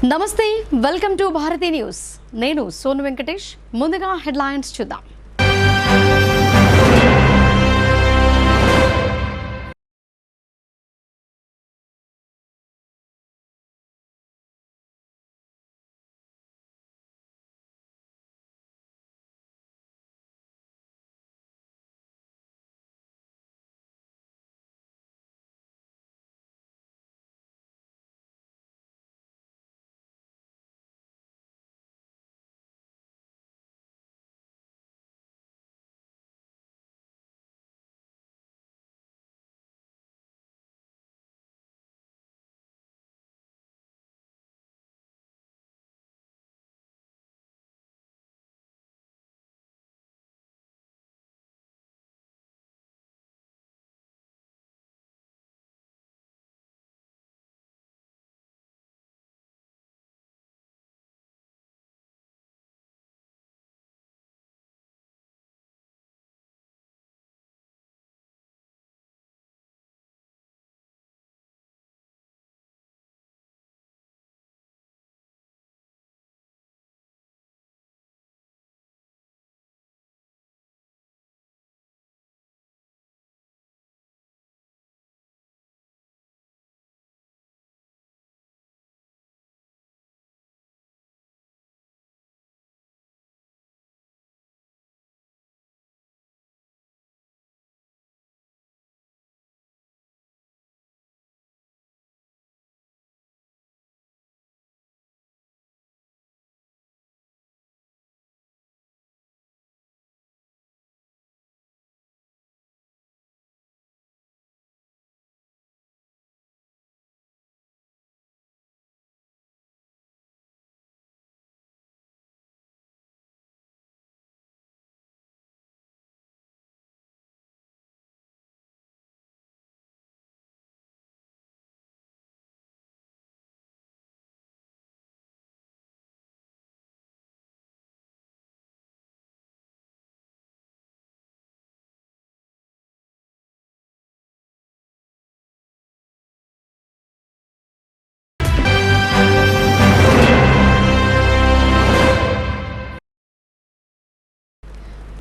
నమస్తే, welcome to Bharati news. నేను సోను వెంకటేష్. ముందుగా హెడ్లైన్స్ చూద్దాం.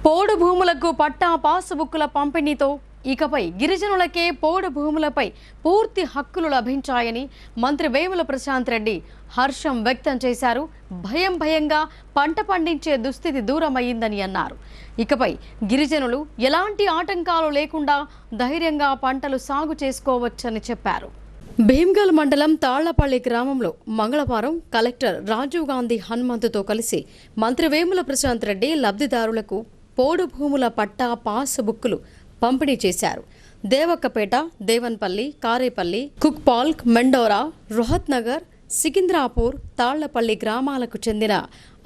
పోడు భూములకు పట్టా పాసుబుక్కుల పంపిణీతో ఇకపై గిరిజనులకే పోడు భూములపై పూర్తి హక్కులు లభించాయని మంత్రి వేముల ప్రశాంత్ రెడ్డి హర్షం వ్యక్తం చేశారు. భయంగా పంట పండించే దుస్థితి దూరమయ్యిందని అన్నారు. ఇకపై గిరిజనులు ఎలాంటి ఆటంకాలు లేకుండా ధైర్యంగా పంటలు సాగు చేసుకోవచ్చని చెప్పారు. భీమ్గల్ మండలం తాళ్లపల్లి గ్రామంలో మంగళవారం కలెక్టర్ రాజీవ్ గాంధీ హనుమంతుతో కలిసి మంత్రి వేముల ప్రశాంత్ రెడ్డి లబ్ధిదారులకు పోడు భూముల పట్టా పాస్ బుక్కులు పంపిణీ చేశారు. దేవక్కపేట, దేవన్పల్లి, కారేపల్లి, కుక్పాల్క్, మెండోరా, రోహత్ నగర్, సికింద్రాపూర్, తాళ్లపల్లి గ్రామాలకు చెందిన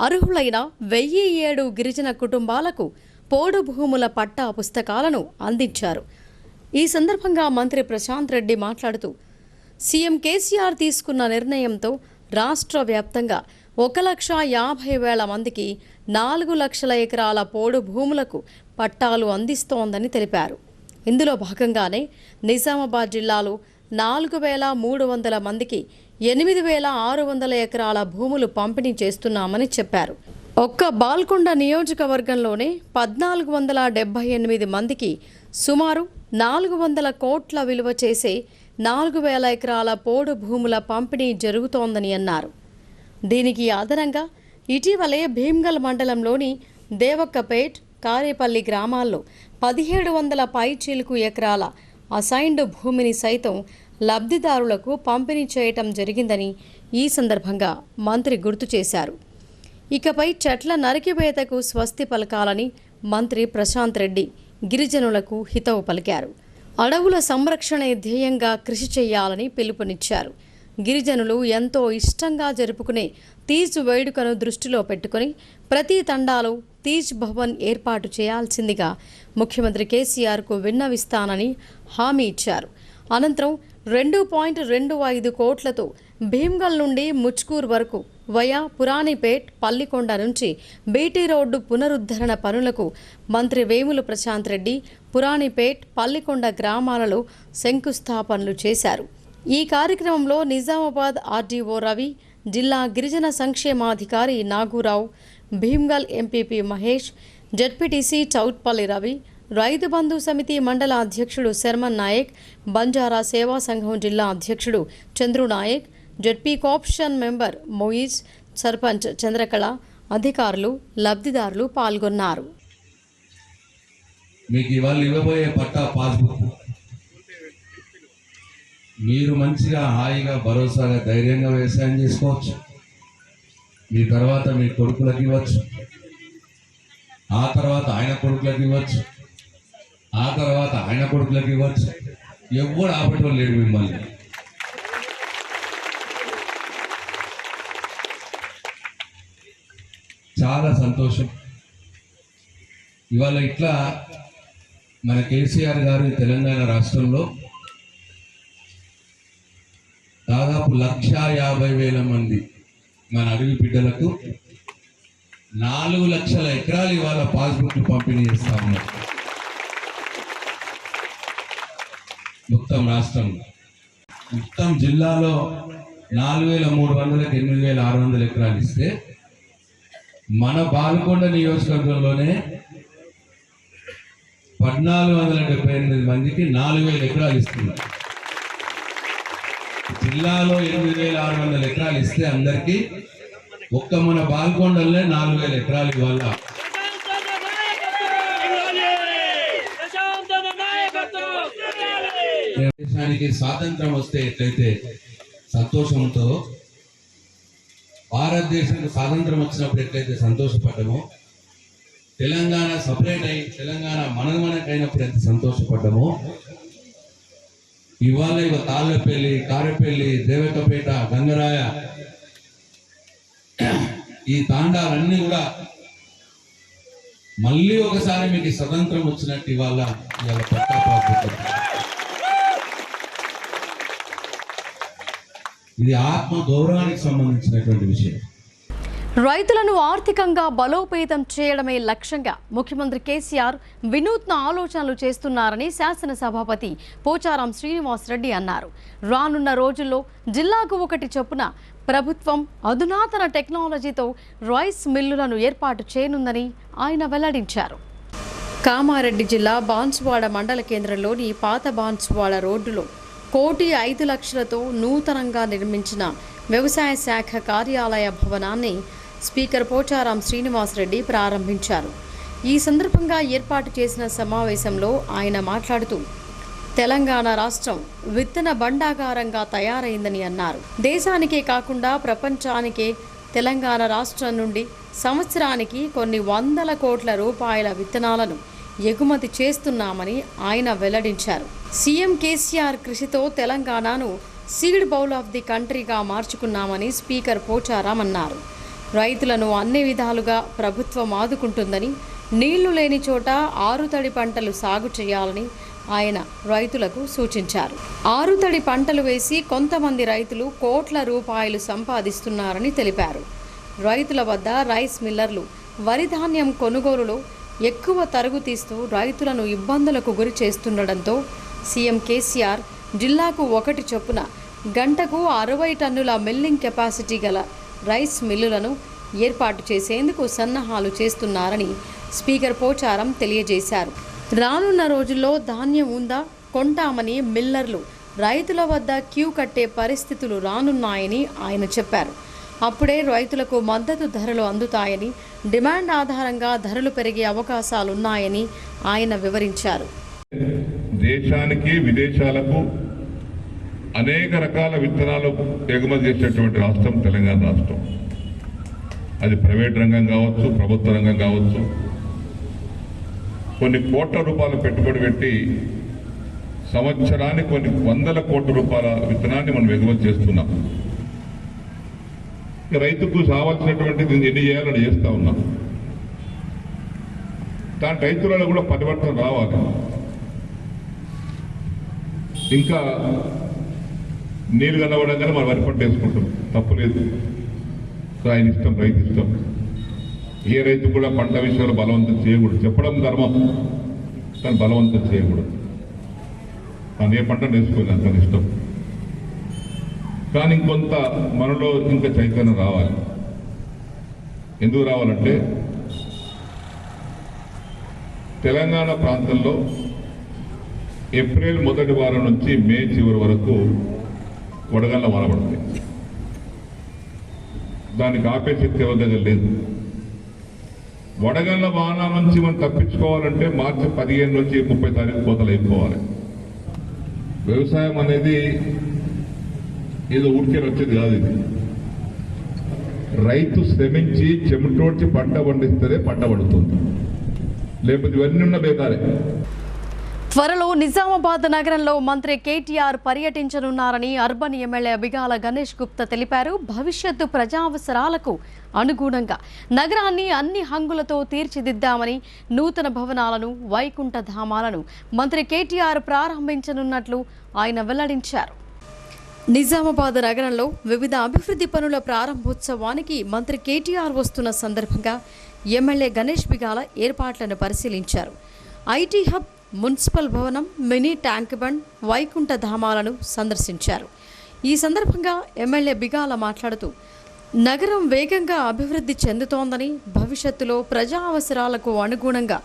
అర్హులైన 1007 గిరిజన కుటుంబాలకు పోడు భూముల పట్టా పుస్తకాలను అందించారు. ఈ సందర్భంగా మంత్రి ప్రశాంత్ రెడ్డి మాట్లాడుతూ సీఎం కేసీఆర్ తీసుకున్న నిర్ణయంతో రాష్ట్ర వ్యాప్తంగా 1,50,000 మందికి 4 లక్షల ఎకరాల పోడు భూములకు పట్టాలు అందిస్తోందని తెలిపారు. ఇందులో భాగంగానే నిజామాబాద్ జిల్లాలో 4,300 మందికి 8,600 ఎకరాల భూములు పంపిణీ చేస్తున్నామని చెప్పారు. ఒక్క బాల్కొండ నియోజకవర్గంలోనే 1,478 మందికి సుమారు 400 కోట్ల విలువ చేసే 4,000 ఎకరాల పోడు భూముల పంపిణీ జరుగుతోందని అన్నారు. దీనికి అదనంగా ఇటీవలే భీమ్గల్ మండలంలోని దేవక్కపేట్, కారేపల్లి గ్రామాల్లో 1,700 పైచీలకు ఎకరాల అసైన్డ్ భూమిని సైతం లబ్ధిదారులకు పంపిణీ చేయటం జరిగిందని ఈ సందర్భంగా మంత్రి గుర్తు చేశారు. ఇకపై చెట్ల నరికివేతకు స్వస్తి పలకాలని మంత్రి ప్రశాంత్ రెడ్డి గిరిజనులకు హితవు పలికారు. అడవుల సంరక్షణే ధ్యేయంగా కృషి చేయాలని పిలుపునిచ్చారు. గిరిజనులు ఎంతో ఇష్టంగా జరుపుకునే తీజ్ వేడుకను దృష్టిలో పెట్టుకుని ప్రతి తండాలో తీజ్ భవన్ ఏర్పాటు చేయాల్సిందిగా ముఖ్యమంత్రి కేసీఆర్కు విన్నవిస్తానని హామీ ఇచ్చారు. అనంతరం 2.25 కోట్లతో భీమ్గల్ నుండి ముచ్కూర్ వరకు వయా పురాణిపేట్, పల్లికొండ నుంచి బీటీ రోడ్డు పునరుద్ధరణ పనులకు మంత్రి వేముల ప్రశాంత్ రెడ్డి పురాణిపేట్, పల్లికొండ గ్రామాలలో శంకుస్థాపనలు చేశారు. ఈ కార్యక్రమంలో నిజామాబాద్ ఆర్డీఓ రవి, జిల్లా గిరిజన సంక్షేమాధికారి నాగూరావు, భీమ్గల్ ఎంపీపీ మహేష్, జడ్పీటీసీ చౌట్పల్లి రవి, రైతు బంధు సమితి మండల అధ్యక్షుడు శర్మన్ నాయక్, బంజారా సేవా సంఘం జిల్లా అధ్యక్షుడు Chandru Nayak, ZP cooption member Moiz, sarpanch Chandrakala, అధికారులు, లబ్ధిదారులు పాల్గొన్నారు. మీకు ఇవాళ ఇవ్వబోయే పట్టా పాస్బుక్ మీరు మంచిగా హాయిగా భరోసాగా ధైర్యంగా వ్యవసాయం చేసుకోవచ్చు. మీ తర్వాత మీ కొడుకులకు ఇవ్వచ్చు, ఆ తర్వాత ఆయన కొడుకులకు ఇవ్వచ్చు, ఆ తర్వాత ఆయన కొడుకులకు ఇవ్వచ్చు. ఎవరు ఆపటం లేడు మిమ్మల్ని. చాలా సంతోషం. ఇవాళ ఇట్లా మన కేసీఆర్ గారు తెలంగాణ రాష్ట్రంలో దాదాపు 1,50,000 మంది మన అడవి బిడ్డలకు 4 లక్షల ఎకరాలు ఇవాళ పాస్బుక్లు పంపిణీ చేస్తా ఉన్నారు. మొత్తం రాష్ట్రంలో మొత్తం జిల్లాలో 4,300కి 8,600 ఎకరాలు ఇస్తే మన బాల్కొండ నియోజకవర్గంలోనే 1,478 మందికి 4,000 ఎకరాలు ఇస్తున్నారు. జిల్లాలో 8,600 ఎకరాలు ఇస్తే అందరికీ ఒక్క మన బాల్కొండలనే 4,000 ఎకరాలు ఇవ్వాల. దేశానికి స్వాతంత్రం వస్తే ఎట్లయితే సంతోషంతో భారతదేశానికి స్వాతంత్రం వచ్చినప్పుడు ఎట్లయితే సంతోషపడ్డామో, తెలంగాణ సపరేట్ అయి తెలంగాణ మనకైనప్పుడు ఎంత సంతోషపడ్డామో, ఇవాళ తాళ్ళపల్లి, కారెపల్లి, దేవకపేట, గంగరాయ ఈ తాండాలన్నీ కూడా మళ్ళీ ఒకసారి మీకు స్వతంత్రం వచ్చినట్టు ఇవాళ పట్టా పాస్బుక్. ఇది ఆత్మ గౌరవానికి సంబంధించినటువంటి విషయం. రైతులను ఆర్థికంగా బలోపేతం చేయడమే లక్ష్యంగా ముఖ్యమంత్రి కేసీఆర్ వినూత్న ఆలోచనలు చేస్తున్నారని శాసనసభాపతి పోచారం శ్రీనివాసరెడ్డి అన్నారు. రానున్న రోజుల్లో జిల్లాకు ఒకటి చొప్పున ప్రభుత్వం అధునాతన టెక్నాలజీతో రైస్ మిల్లులను ఏర్పాటు చేయనుందని ఆయన వెల్లడించారు. కామారెడ్డి జిల్లా బాన్సువాడ మండల కేంద్రంలోని పాత బాన్సువాడ రోడ్డులో 1,05,00,000తో నూతనంగా నిర్మించిన వ్యవసాయ శాఖ కార్యాలయ భవనాన్ని స్పీకర్ పోచారం శ్రీనివాసరెడ్డి ప్రారంభించారు. ఈ సందర్భంగా ఏర్పాటు చేసిన సమావేశంలో ఆయన మాట్లాడుతూ తెలంగాణ రాష్ట్రం విత్తన భండాగారంగా తయారైందని అన్నారు. దేశానికే కాకుండా ప్రపంచానికే తెలంగాణ రాష్ట్రం నుండి సంవత్సరానికి కొన్ని 100 కోట్ల రూపాయల విత్తనాలను ఎగుమతి చేస్తున్నామని ఆయన వెల్లడించారు. సీఎం కేసీఆర్ కృషితో తెలంగాణను సీడ్ బౌల్ ఆఫ్ ది కంట్రీగా మార్చుకున్నామని స్పీకర్ పోచారం అన్నారు. రైతులను అన్ని విధాలుగా ప్రభుత్వం ఆదుకుంటుందని, నీళ్లు లేని చోట ఆరుతడి పంటలు సాగు చేయాలని ఆయన రైతులకు సూచించారు. ఆరుతడి పంటలు వేసి కొంతమంది రైతులు కోట్ల రూపాయలు సంపాదిస్తున్నారని తెలిపారు. రైతుల వద్ద రైస్ మిల్లర్లు వరి ధాన్యం కొనుగోలులో ఎక్కువ తరుగు తీస్తూ రైతులను ఇబ్బందులకు గురి చేస్తుండటంతో సీఎం కేసీఆర్ జిల్లాకు ఒకటి చొప్పున గంటకు 60 టన్నుల మిల్లింగ్ కెపాసిటీ గల రైస్ మిల్లులను ఏర్పాటు చేసేందుకు సన్నాహాలు చేస్తున్నారని స్పీకర్ పోచారం తెలియజేశారు. రానున్న రోజుల్లో ధాన్యం ఉందా కొంటామని మిల్లర్లు రైతుల వద్ద క్యూ కట్టే పరిస్థితులు రానున్నాయని ఆయన చెప్పారు. అప్పుడే రైతులకు మద్దతు ధరలు అందుతాయని, డిమాండ్ ఆధారంగా ధరలు పెరిగే అవకాశాలున్నాయని ఆయన వివరించారు. దేశానికి విదేశాలకు అనేక రకాల విత్తనాలు ఎగుమతి చేసేటువంటి రాష్ట్రం తెలంగాణ రాష్ట్రం. అది ప్రైవేట్ రంగం కావచ్చు, ప్రభుత్వ రంగం కావచ్చు. కొన్ని కోట్ల రూపాయలు పెట్టుబడి పెట్టి సంవత్సరానికి కొన్ని 100 కోట్ల రూపాయల విత్తనాన్ని మనం ఎగుమతి చేస్తున్నాం. రైతుకు కావాల్సినటువంటిది ఎన్ని చేయాలని చేస్తూ ఉన్నాం. దాని రైతులలో కూడా పరివర్తన రావాలి. ఇంకా నీరు కనబడంగానే మనం వరి పంట వేసుకుంటాం, తప్పులేదు. ఆయన ఇష్టం, రైతు ఇష్టం. ఏ రైతు కూడా పంట విషయంలో బలవంతం చేయకూడదు. చెప్పడం ధర్మం, కానీ బలవంతం చేయకూడదు. తను ఏ పంట వేసుకోలేదు, తన ఇష్టం. కానీ ఇంకొంత మనలో ఇంకా చైతన్యం రావాలి. ఎందుకు రావాలంటే తెలంగాణ ప్రాంతంలో ఏప్రిల్ మొదటి వారం నుంచి మే చివరి వరకు వడగళ్ళ వాన పడుతుంది. దానికి ఆపే శక్తి ఎవరి దగ్గర లేదు. వడగళ్ళ వాన నుంచి మనం తప్పించుకోవాలంటే మార్చి 15 నుంచి 30 తారీఖు కోతలు అయిపోవాలి. వ్యవసాయం అనేది ఏదో ఊరికే వచ్చేది కాదు. ఇది రైతు శ్రమించి చెమటోడ్చి పంట పండిస్తే పంట పడుతుంది, లేకపోతే ఇవన్నీ ఉన్న బేకారే. త్వరలో నిజామాబాద్ నగరంలో మంత్రి కేటీఆర్ పర్యటించనున్నారని అర్బన్ ఎమ్మెల్యే బిగాల గణేష్ గుప్తా తెలిపారు. భవిష్యత్తు ప్రజావసరాలకు అనుగుణంగా నగరాన్ని అన్ని హంగులతో తీర్చిదిద్దామని నూతన భవనాలను, వైకుంఠ ధామాలను మంత్రి కేటీఆర్ ప్రారంభించనున్నట్లు ఆయన వెల్లడించారు. నిజామాబాద్ నగరంలో వివిధ అభివృద్ధి పనుల ప్రారంభోత్సవానికి మంత్రి కేటీఆర్ వస్తున్న సందర్భంగా ఎమ్మెల్యే గణేష్ బిగాల ఏర్పాట్లను పరిశీలించారు. ఐటీ హబ్, మున్సిపల్ భవనం, మినీ ట్యాంక్ బండ్, వైకుంఠ ధామాలను సందర్శించారు. ఈ సందర్భంగా ఎమ్మెల్యే బిగాల మాట్లాడుతూ నగరం వేగంగా అభివృద్ధి చెందుతోందని, భవిష్యత్తులో ప్రజా అవసరాలకు అనుగుణంగా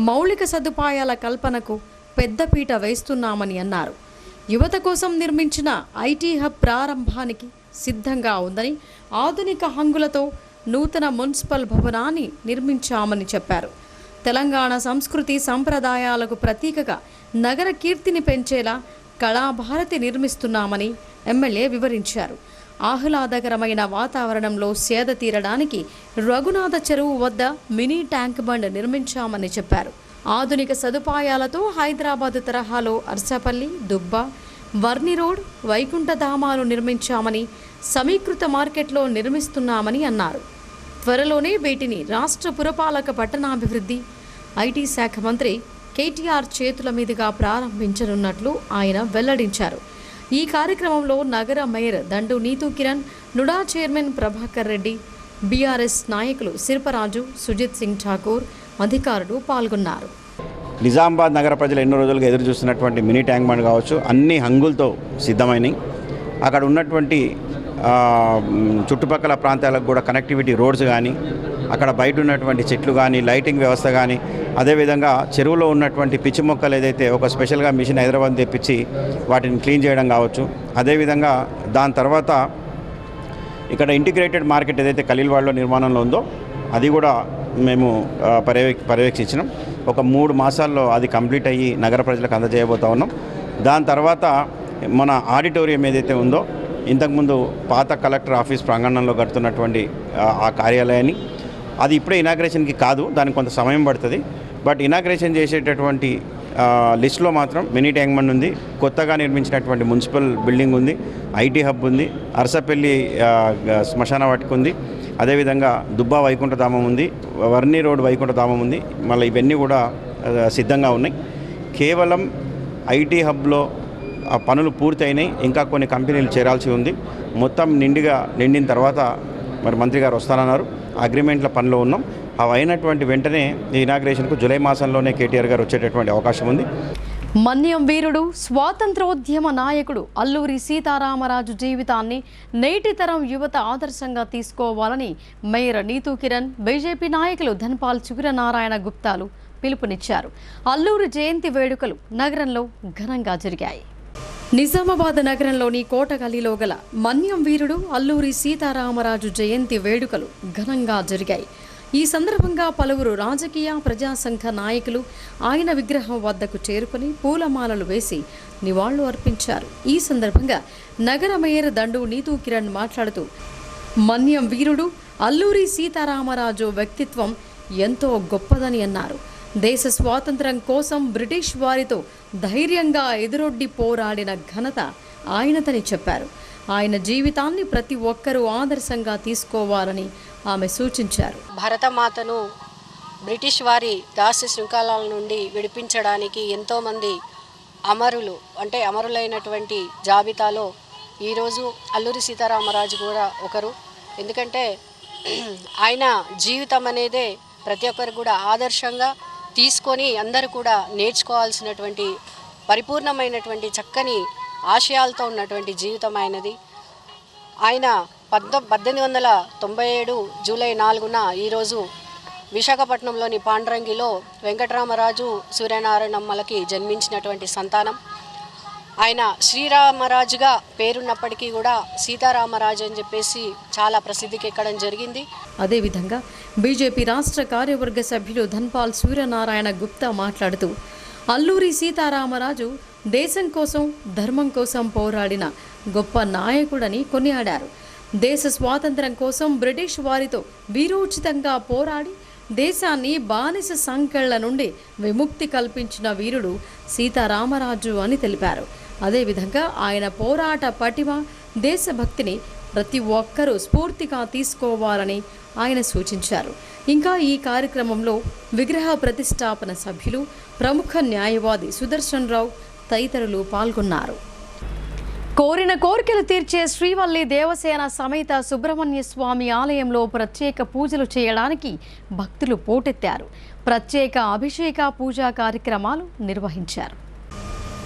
మౌలిక సదుపాయాల కల్పనకు పెద్దపీట వేస్తున్నామని అన్నారు. యువత కోసం నిర్మించిన ఐటీ హబ్ ప్రారంభానికి సిద్ధంగా ఉందని, ఆధునిక హంగులతో నూతన మున్సిపల్ భవనాన్ని నిర్మించామని చెప్పారు. తెలంగాణ సంస్కృతి సంప్రదాయాలకు ప్రతీకగా నగర కీర్తిని పెంచేలా కళాభారతి నిర్మిస్తున్నామని ఎమ్మెల్యే వివరించారు. ఆహ్లాదకరమైన వాతావరణంలో సేద తీరడానికి రఘునాథ చెరువు వద్ద మినీ ట్యాంక్ బండ్ నిర్మించామని చెప్పారు. ఆధునిక సదుపాయాలతో హైదరాబాద్ తరహాలో అర్సపల్లి, దుబ్బ, వర్ని రోడ్, వైకుంఠ ధామాలు నిర్మించామని, సమీకృత మార్కెట్లో నిర్మిస్తున్నామని అన్నారు. త్వరలోనే వీటిని రాష్ట్ర పురపాలక పట్టణాభివృద్ధి, ఐటీ శాఖ మంత్రి కేటీఆర్ చేతుల మీదుగా ప్రారంభించనున్నట్లు ఆయన వెల్లడించారు. ఈ కార్యక్రమంలో నగర మేయర్ దండు నీతూ కిరణ్, నుడా చైర్మన్ ప్రభాకర్ రెడ్డి, బీఆర్ఎస్ నాయకులు శిల్పరాజు, సుజిత్ సింగ్ ఠాకూర్, అధికారులు పాల్గొన్నారు. నిజామాబాద్ నగర ప్రజలు ఎన్నో రోజులుగా ఎదురు చూస్తున్నటువంటి మినీ ట్యాంక్ బండ్ కావచ్చు, అన్ని హంగులతో సిద్ధమైనవి. అక్కడ ఉన్నటువంటి చుట్టుపక్కల ప్రాంతాలకు కూడా కనెక్టివిటీ రోడ్స్ కానీ, అక్కడ బయట ఉన్నటువంటి చెట్లు కానీ, లైటింగ్ వ్యవస్థ కానీ, అదేవిధంగా చెరువులో ఉన్నటువంటి పిచ్చి మొక్కలు ఏదైతే ఒక స్పెషల్గా మిషన్ హైదరాబాద్ తెప్పించి వాటిని క్లీన్ చేయడం కావచ్చు. అదేవిధంగా దాని తర్వాత ఇక్కడ ఇంటిగ్రేటెడ్ మార్కెట్ ఏదైతే ఖలీల్వాడ్లో నిర్మాణంలో ఉందో అది కూడా మేము పర్యవేక్షించినాం. ఒక 3 మాసాల్లో అది కంప్లీట్ అయ్యి నగర ప్రజలకు అందజేయబోతా ఉన్నాం. దాని తర్వాత మన ఆడిటోరియం ఏదైతే ఉందో, ఇంతకుముందు పాత కలెక్టర్ ఆఫీస్ ప్రాంగణంలో కడుతున్నటువంటి ఆ కార్యాలయాన్ని, అది ఇప్పుడే ఇనాగ్రేషన్కి కాదు, దానికి కొంత సమయం పడుతుంది. బట్ ఇనాగ్రేషన్ చేసేటటువంటి లిస్టులో మాత్రం మినీ ట్యాంక్ బండ్ ఉంది, కొత్తగా నిర్మించినటువంటి మున్సిపల్ బిల్డింగ్ ఉంది, ఐటీ హబ్ ఉంది, అరసపల్లి శ్మశాన వాటిక ఉంది, అదేవిధంగా దుబ్బా వైకుంఠ ధామం ఉంది, వర్ని రోడ్ వైకుంఠ ధామం ఉంది. మళ్ళీ ఇవన్నీ కూడా సిద్ధంగా ఉన్నాయి. కేవలం ఐటీ హబ్లో ఆ పనులు పూర్తి అయినాయి, ఇంకా కొన్ని కంపెనీలు చేరాల్సి ఉంది. మొత్తం నిండిన తర్వాత మరి మంత్రి గారు వస్తానన్నారు. అగ్రిమెంట్ల పనిలో ఉన్నాం. అవి అయినటువంటి వెంటనే ఈ ఇనాగ్రేషన్కు జూలై మాసంలోనే కేటీఆర్ గారు వచ్చేటటువంటి అవకాశం ఉంది. మన్యం వీరుడు, స్వాతంత్రోద్యమ నాయకుడు అల్లూరి సీతారామరాజు జీవితాన్ని నేటి తరం యువత ఆదర్శంగా తీసుకోవాలని మేయర్ నీతూ కిరణ్, బీజేపీ నాయకులు ధన్పాల్ చిగురనారాయణ గుప్తాలు పిలుపునిచ్చారు. అల్లూరి జయంతి వేడుకలు నగరంలో ఘనంగా జరిగాయి. నిజామాబాద్ నగరంలోని కోటగల్లీలో గల మన్యం వీరుడు అల్లూరి సీతారామరాజు జయంతి వేడుకలు ఘనంగా జరిగాయి. ఈ సందర్భంగా పలువురు రాజకీయ ప్రజా సంఘ నాయకులు ఆయన విగ్రహం వద్దకు చేరుకుని పూలమాలలు వేసి నివాళులు అర్పించారు. ఈ సందర్భంగా నగర మేయర్ దండు నీతూ కిరణ్ మాట్లాడుతూ మన్యం వీరుడు అల్లూరి సీతారామరాజు వ్యక్తిత్వం ఎంతో గొప్పదని అన్నారు. దేశ స్వాతంత్ర్యం కోసం బ్రిటిష్ వారితో ధైర్యంగా ఎదురొడ్డి పోరాడిన ఘనత ఆయనదని చెప్పారు. ఆయన జీవితాన్ని ప్రతి ఒక్కరూ ఆదర్శంగా తీసుకోవాలని ఆమె సూచించారు. భారతమాతను బ్రిటిష్ వారి దాస్య శృంఖలాల నుండి విడిపించడానికి ఎంతోమంది అమరులైనటువంటి జాబితాలో ఈరోజు అల్లూరి సీతారామరాజు కూడా ఒకరు. ఎందుకంటే ఆయన జీవితం అనేదే ప్రతి ఒక్కరు కూడా ఆదర్శంగా తీసుకొని అందరూ కూడా నేర్చుకోవాల్సినటువంటి పరిపూర్ణమైనటువంటి చక్కని ఆశయాలతో ఉన్నటువంటి జీవితం ఆయనది. ఆయన 1897 జూలై 4న ఈరోజు విశాఖపట్నంలోని పాండ్రంగిలో వెంకటరామరాజు సూర్యనారాయణమ్మలకి జన్మించినటువంటి సంతానం. ఆయన శ్రీరామరాజుగా పేరున్నప్పటికీ కూడా సీతారామరాజు అని చెప్పేసి చాలా ప్రసిద్ధికి ఎక్కడం జరిగింది. అదేవిధంగా బీజేపీ రాష్ట్ర కార్యవర్గ సభ్యులు ధన్పాల్ సూర్యనారాయణ గుప్తా మాట్లాడుతూ అల్లూరి సీతారామరాజు దేశం కోసం ధర్మం కోసం పోరాడిన గొప్ప నాయకుడని కొనియాడారు. దేశ స్వాతంత్ర్యం కోసం బ్రిటిష్ వారితో వీరోచితంగా పోరాడి దేశాన్ని బానిస సంకెళ్ల నుండి విముక్తి కల్పించిన వీరుడు సీతారామరాజు అని తెలిపారు. అదేవిధంగా ఆయన పోరాట పటిమ, దేశభక్తిని ప్రతి ఒక్కరూ స్ఫూర్తిగా తీసుకోవాలని ఆయన సూచించారు. ఇంకా ఈ కార్యక్రమంలో విగ్రహ ప్రతిష్టాపన సభ్యులు, ప్రముఖ న్యాయవాది సుదర్శన్ రావు తదితరులు పాల్గొన్నారు. కోరిన కోరికలు తీర్చే శ్రీవల్లి దేవసేన సమేత సుబ్రహ్మణ్య స్వామి ఆలయంలో ప్రత్యేక పూజలు చేయడానికి భక్తులు పోటెత్తారు. ప్రత్యేక అభిషేక పూజా కార్యక్రమాలు నిర్వహించారు.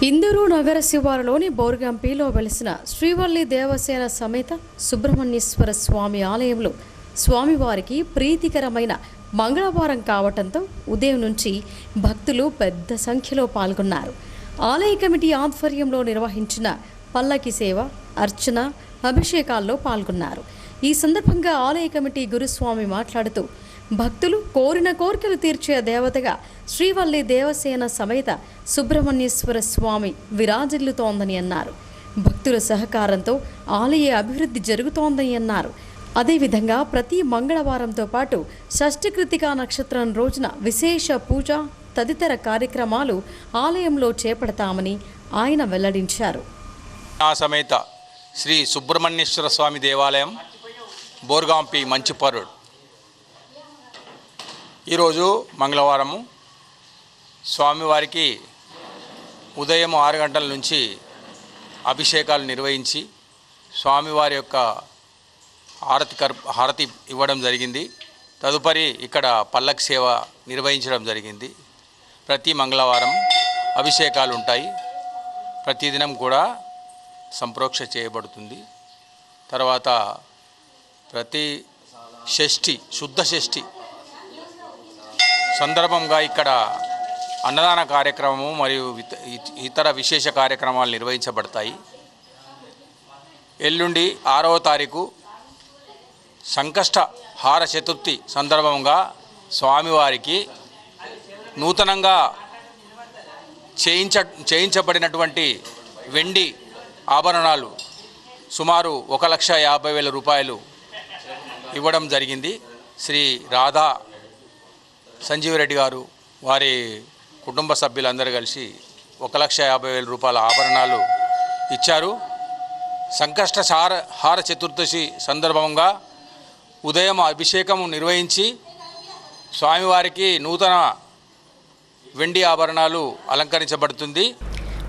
ఇందూరు నగర శివారులోని బోర్గంపిలో వెలిసిన శ్రీవల్లి దేవసేన సమేత సుబ్రహ్మణ్యేశ్వర స్వామి ఆలయంలో స్వామివారికి ప్రీతికరమైన మంగళవారం కావటంతో ఉదయం నుంచి భక్తులు పెద్ద సంఖ్యలో పాల్గొన్నారు. ఆలయ కమిటీ ఆధ్వర్యంలో నిర్వహించిన పల్లకి సేవ, అర్చన, అభిషేకాల్లో పాల్గొన్నారు. ఈ సందర్భంగా ఆలయ కమిటీ గురుస్వామి మాట్లాడుతూ భక్తులు కోరిన కోరికలు తీర్చే దేవతగా శ్రీవల్లి దేవసేన సమేత సుబ్రహ్మణ్యేశ్వర స్వామి విరాజిల్లుతోందని అన్నారు. భక్తుల సహకారంతో ఆలయ అభివృద్ధి జరుగుతోందని అన్నారు. అదేవిధంగా ప్రతి మంగళవారంతో పాటు షష్ఠి కృతికా నక్షత్రం రోజున విశేష పూజ తదితర కార్యక్రమాలు ఆలయంలో చేపడతామని ఆయన వెల్లడించారు. సమేత శ్రీ సుబ్రహ్మణ్యేశ్వర స్వామి దేవాలయం బోర్గాంపి మంచిపరుడు. ఈరోజు మంగళవారము స్వామివారికి ఉదయం 6 గంటల నుంచి అభిషేకాలు నిర్వహించి స్వామివారి యొక్క హారతి ఇవ్వడం జరిగింది. తదుపరి ఇక్కడ పల్లకి సేవ నిర్వహించడం జరిగింది. ప్రతి మంగళవారం అభిషేకాలు ఉంటాయి. ప్రతిదినం కూడా సంప్రోక్ష చేయబడుతుంది. తర్వాత ప్రతి షష్ఠి, శుద్ధ షష్ఠి సందర్భంగా ఇక్కడ అన్నదాన కార్యక్రమము మరియు ఇతర విశేష కార్యక్రమాలు నిర్వహించబడతాయి. ఎల్లుండి 6వ తారీఖు సంకష్ట హార చతుర్థి సందర్భంగా స్వామివారికి నూతనంగా చేయించబడినటువంటి వెండి ఆభరణాలు సుమారు 1,50,000 రూపాయలు ఇవ్వడం జరిగింది. శ్రీ రాధా సంజీవరెడ్డి గారు వారి కుటుంబ సభ్యులందరూ కలిసి 1,50,000 రూపాయల ఆభరణాలు ఇచ్చారు. సంకష్ట హార చతుర్దశి సందర్భంగా ఉదయం అభిషేకం నిర్వహించి స్వామివారికి నూతన వెండి ఆభరణాలు అలంకరించబడుతుంది.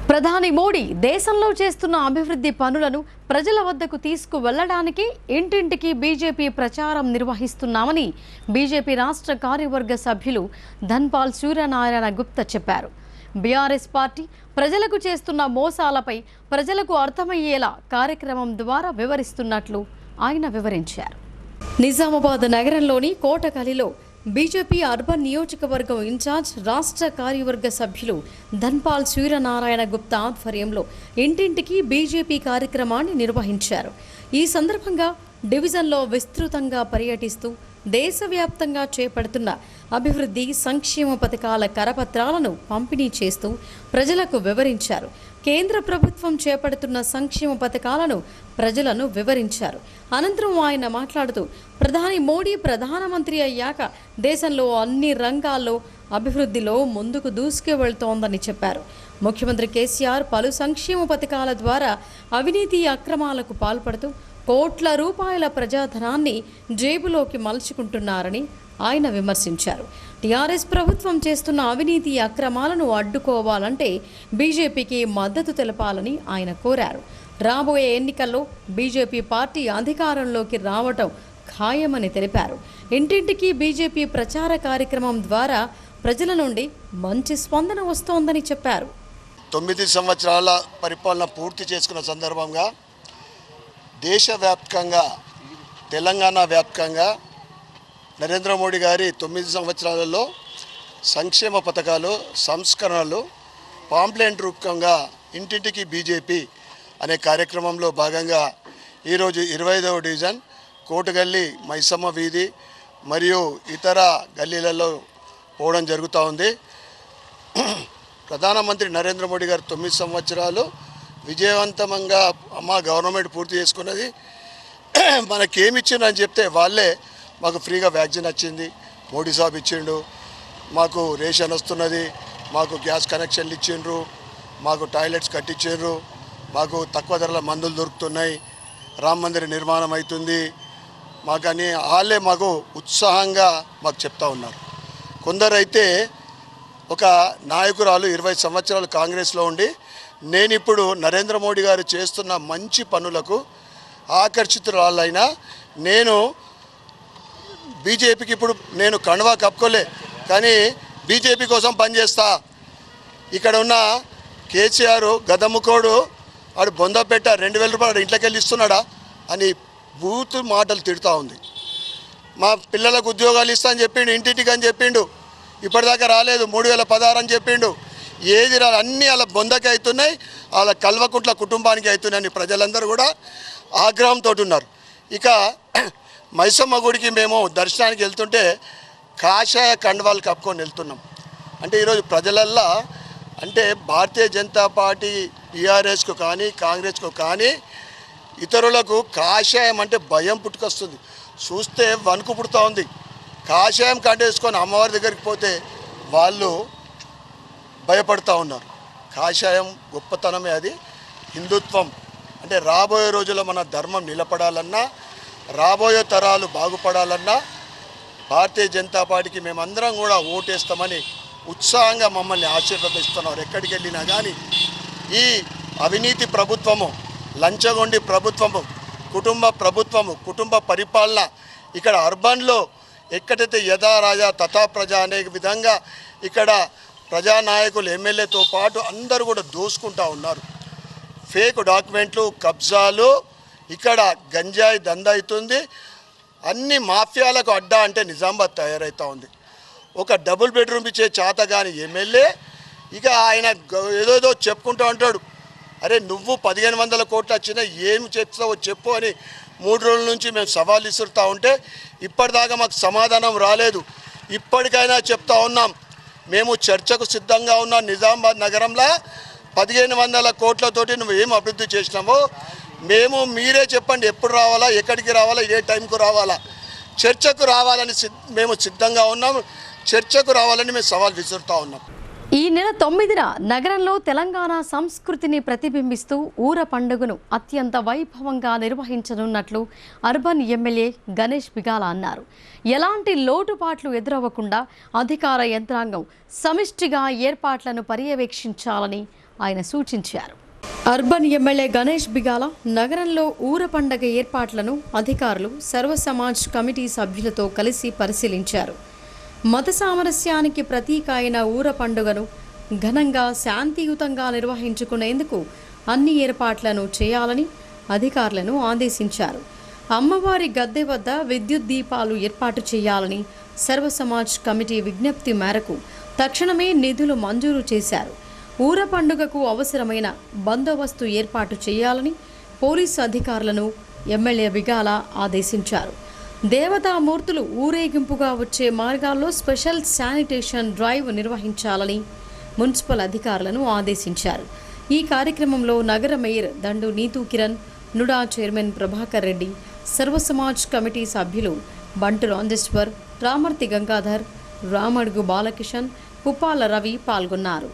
ప్రధాని మోడీ దేశంలో చేస్తున్న అభివృద్ధి పనులను ప్రజల వద్దకు తీసుకువెళ్లడానికి ఇంటింటికి బీజేపీ ప్రచారం నిర్వహిస్తున్నామని బీజేపీ రాష్ట్ర కార్యవర్గ సభ్యులు ధన్పాల్ సూర్యనారాయణ గుప్తా చెప్పారు. బీఆర్ఎస్ పార్టీ ప్రజలకు చేస్తున్న మోసాలపై ప్రజలకు అర్థమయ్యేలా కార్యక్రమం ద్వారా వివరిస్తున్నట్లు ఆయన వివరించారు. నిజామాబాద్ నగరంలోని కోటకలిలో బీజేపీ అర్బన్ నియోజకవర్గం ఇన్ఛార్జ్ రాష్ట్ర కార్యవర్గ సభ్యులు ధన్పాల్ సూర్యనారాయణ గుప్తా ఆధ్వర్యంలో ఇంటింటికి బీజేపీ కార్యక్రమాన్ని నిర్వహించారు. ఈ సందర్భంగా డివిజన్లో విస్తృతంగా పర్యటిస్తూ దేశవ్యాప్తంగా చేపడుతున్న అభివృద్ధి సంక్షేమ పథకాల కరపత్రాలను పంపిణీ చేస్తూ ప్రజలకు వివరించారు. కేంద్ర ప్రభుత్వం చేపడుతున్న సంక్షేమ పథకాలను ప్రజలను వివరించారు. అనంతరం ఆయన మాట్లాడుతూ ప్రధాని మోడీ ప్రధానమంత్రి అయ్యాక దేశంలో అన్ని రంగాల్లో అభివృద్ధిలో ముందుకు దూసుకు వెళ్తోందని చెప్పారు. ముఖ్యమంత్రి కేసీఆర్ పలు సంక్షేమ పథకాల ద్వారా అవినీతి అక్రమాలకు పాల్పడుతూ కోట్ల రూపాయల ప్రజాధనాన్ని జేబులోకి మలుచుకుంటున్నారని ఆయన విమర్శించారు. టీఆర్ఎస్ ప్రభుత్వం చేస్తున్న అవినీతి అక్రమాలను అడ్డుకోవాలంటే బీజేపీకి మద్దతు తెలపాలని ఆయన కోరారు. రాబోయే ఎన్నికల్లో బీజేపీ పార్టీ అధికారంలోకి రావటం ఖాయమని తెలిపారు. ఇంటింటికి బీజేపీ ప్రచార కార్యక్రమం ద్వారా ప్రజల నుండి మంచి స్పందన వస్తోందని చెప్పారు. 9 సంవత్సరాల పరిపాలన పూర్తి చేసుకున్న సందర్భంగా దేశవ్యాప్తంగా తెలంగాణ వ్యాప్తంగా నరేంద్ర మోడీ గారి 9 సంవత్సరాలలో సంక్షేమ పథకాలు సంస్కరణలు పాంప్లెంట్ రూపకంగా ఇంటింటికి బీజేపీ అనే కార్యక్రమంలో భాగంగా ఈరోజు 25వ డివిజన్ కోటగల్లి మైసమ్మ వీధి మరియు ఇతర గల్లీలలో పోవడం జరుగుతూ ఉంది. ప్రధానమంత్రి నరేంద్ర మోడీ గారు 9 సంవత్సరాలు విజయవంతంగా మా గవర్నమెంట్ పూర్తి చేసుకున్నది. మనకేమిచ్చిందని చెప్తే వాళ్ళే మాకు ఫ్రీగా వ్యాక్సిన్ వచ్చింది, మోడీ సాబ్ ఇచ్చిండు, మాకు రేషన్ వస్తున్నది, మాకు గ్యాస్ కనెక్షన్లు ఇచ్చిండ్రు, మాకు టాయిలెట్స్ కట్టించిండ్రు, మాకు తక్కువ ధరల మందులు దొరుకుతున్నాయి, రామ మందిర నిర్మాణం అవుతుంది మాకని వాళ్ళే మాకు ఉత్సాహంగా మాకు చెప్తా ఉన్నారు. కొందరైతే ఒక నాయకురాలు 20 సంవత్సరాలు కాంగ్రెస్లో ఉండి నేను ఇప్పుడు నరేంద్ర మోడీ గారు చేస్తున్న మంచి పనులకు ఆకర్షితురాలైనా నేను బీజేపీకి ఇప్పుడు నేను కండువా కప్పుకోలే కానీ బీజేపీ కోసం పనిచేస్తా, ఇక్కడ ఉన్న కేసీఆర్ గదముకోడు వాడు బొందపెట్ట 2000 రూపాయలు ఇంట్లోకి వెళ్ళి ఇస్తున్నాడా అని బూతు మాటలు తిడుతూ ఉంది. మా పిల్లలకు ఉద్యోగాలు ఇస్తా అని చెప్పిండు, ఇంటింటికి అని చెప్పిండు, ఇప్పటిదాకా రాలేదు, 3016 అని చెప్పిండు. ఏది రాదు, అన్నీ వాళ్ళ బొందకి అవుతున్నాయి, వాళ్ళ కల్వకుంట్ల కుటుంబానికి అవుతున్నాయని ప్రజలందరూ కూడా ఆగ్రహంతో ఉన్నారు. ఇక మైసమ్మ గుడికి మేము దర్శనానికి వెళ్తుంటే కాషాయ కండువాలు కప్పుకొని వెళ్తున్నాం. అంటే ఈరోజు ప్రజలల్లా అంటే భారతీయ జనతా పార్టీ టీఆర్ఎస్కు కానీ కాంగ్రెస్కు కానీ ఇతరులకు కాషాయం అంటే భయం పుట్టుకొస్తుంది, చూస్తే వణుకు పుడుతూ ఉంది. కాషాయం కంటేసుకొని అమ్మవారి దగ్గరికి పోతే వాళ్ళు భయపడుతూ ఉన్నారు. కాషాయం గొప్పతనమే, అది హిందుత్వం. అంటే రాబోయే రోజుల్లో మన ధర్మం నిలబడాలన్నా రాబోయే తరాలు బాగుపడాలన్నా భారతీయ జనతా పార్టీకి మేమందరం కూడా ఓటేస్తామని ఉత్సాహంగా మమ్మల్ని ఆశీర్వదిస్తున్నారు. ఎక్కడికి వెళ్ళినా కానీ ఈ అవినీతి ప్రభుత్వము, లంచగొండి ప్రభుత్వము, కుటుంబ పరిపాలన ఇక్కడ అర్బన్లో ఎక్కడైతే యథా రాజా తథా ప్రజా అనే విధంగా ఇక్కడ ప్రజానాయకులు ఎమ్మెల్యేతో పాటు అందరూ కూడా దోసుకుంటూ ఉన్నారు. ఫేక్ డాక్యుమెంట్లు, కబ్జాలు, ఇక్కడ గంజాయి దందా అవుతుంది. అన్ని మాఫియాలకు అడ్డా అంటే నిజామాబాద్ తయారవుతూ ఉంది. ఒక డబుల్ బెడ్రూమ్ ఇచ్చే చేతగాని ఎమ్మెల్యే ఇక ఆయన ఏదోదో చెప్పుకుంటూ ఉంటాడు. అరే నువ్వు 1500 కోట్లు వచ్చినా ఏం చెప్తావో చెప్పు అని 3 రోజుల నుంచి మేము సవాల్ ఇస్తుతా ఉంటే ఇప్పటిదాకా మాకు సమాధానం రాలేదు. ఇప్పటికైనా చెప్తా ఉన్నాం, మేము చర్చకు సిద్ధంగా ఉన్నాం. నిజామాబాద్ నగరంలో 1500 కోట్లతోటి నువ్వు ఏం అభివృద్ధి చేసినామో మేము మీరే చెప్పండి, ఎప్పుడు రావాలా, ఎక్కడికి రావాలా, ఏ టైంకు రావాలా, చర్చకు రావాలని మేము సిద్ధంగా ఉన్నాము. చర్చకు రావాలని మేము సవాల్ విసురుతూ ఉన్నాం. ఈ నెల 9న నగరంలో తెలంగాణ సంస్కృతిని ప్రతిబింబిస్తూ ఊర పండుగను అత్యంత వైభవంగా నిర్వహించనున్నట్లు అర్బన్ ఎమ్మెల్యే గణేష్ బిగాల అన్నారు. ఎలాంటి లోటుపాట్లు ఎదురవ్వకుండా అధికార యంత్రాంగం సమిష్టిగా ఏర్పాట్లను పర్యవేక్షించాలని ఆయన సూచించారు. అర్బన్ ఎమ్మెల్యే గణేష్ బిగాల నగరంలో ఊర పండుగ ఏర్పాట్లను అధికారులు సర్వ సమాజ్ కమిటీ సభ్యులతో కలిసి పరిశీలించారు. మత సామరస్యానికి ప్రతీక అయిన ఊర పండుగను ఘనంగా శాంతియుతంగా నిర్వహించుకునేందుకు అన్ని ఏర్పాట్లను చేయాలని అధికారులను ఆదేశించారు. అమ్మవారి గద్దె వద్ద విద్యుత్ దీపాలు ఏర్పాటు చేయాలని సర్వ సమాజ్ కమిటీ విజ్ఞప్తి మేరకు తక్షణమే నిధులు మంజూరు చేశారు. ఊర పండుగకు అవసరమైన బందోబస్తు ఏర్పాటు చేయాలని పోలీసు అధికారులను ఎమ్మెల్యే బిగాల ఆదేశించారు. దేవతామూర్తులు ఊరేగింపుగా వచ్చే మార్గాల్లో స్పెషల్ శానిటేషన్ డ్రైవ్ నిర్వహించాలని మున్సిపల్ అధికారులను ఆదేశించారు. ఈ కార్యక్రమంలో నగర మేయర్ దండు నీతూ కిరణ్, నుడా చైర్మన్ ప్రభాకర్ రెడ్డి, సర్వ సమాజ్ కమిటీ సభ్యులు బంటు రాంజేశ్వర్, రామర్తి గంగాధర్, రామడుగు బాలకిషన్, పుప్పాల రవి పాల్గొన్నారు.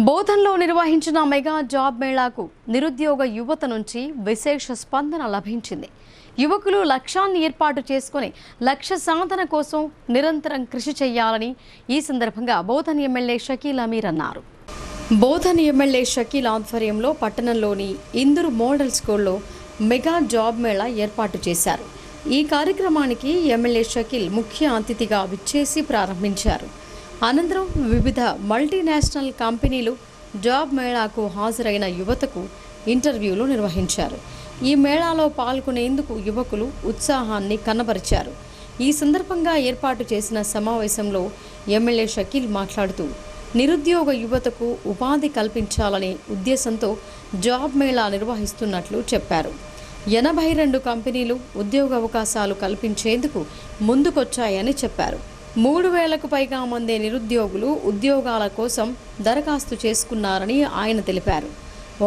బోధన్లో నిర్వహించిన మెగా జాబ్ మేళాకు నిరుద్యోగ యువత నుంచి విశేష స్పందన లభించింది. యువకులు లక్ష్యాన్ని ఏర్పాటు చేసుకుని లక్ష్య సాధన కోసం నిరంతరం కృషి చేయాలని ఈ సందర్భంగా బోధన్ ఎమ్మెల్యే షకీల్ అమీర్ అన్నారు. బోధన్ ఎమ్మెల్యే షకీల్ ఆధ్వర్యంలో పట్టణంలోని ఇందూరు మోడల్ స్కూల్లో మెగా జాబ్ మేళా ఏర్పాటు చేశారు. ఈ కార్యక్రమానికి ఎమ్మెల్యే షకీల్ ముఖ్య అతిథిగా విచ్చేసి ప్రారంభించారు. అనంతరం వివిధ మల్టీనేషనల్ కంపెనీలు జాబ్ మేళాకు హాజరైన యువతకు ఇంటర్వ్యూలు నిర్వహించారు. ఈ మేళాలో పాల్గొనేందుకు యువకులు ఉత్సాహాన్ని కనబరిచారు. ఈ సందర్భంగా ఏర్పాటు చేసిన సమావేశంలో ఎమ్మెల్యే షకీల్ మాట్లాడుతూ నిరుద్యోగ యువతకు ఉపాధి కల్పించాలనే ఉద్దేశంతో జాబ్ మేళా నిర్వహిస్తున్నట్లు చెప్పారు. 82 కంపెనీలు ఉద్యోగ అవకాశాలు కల్పించేందుకు ముందుకొచ్చాయని చెప్పారు. 3000కు పైగా మంది నిరుద్యోగులు ఉద్యోగాల కోసం దరఖాస్తు చేసుకున్నారని ఆయన తెలిపారు.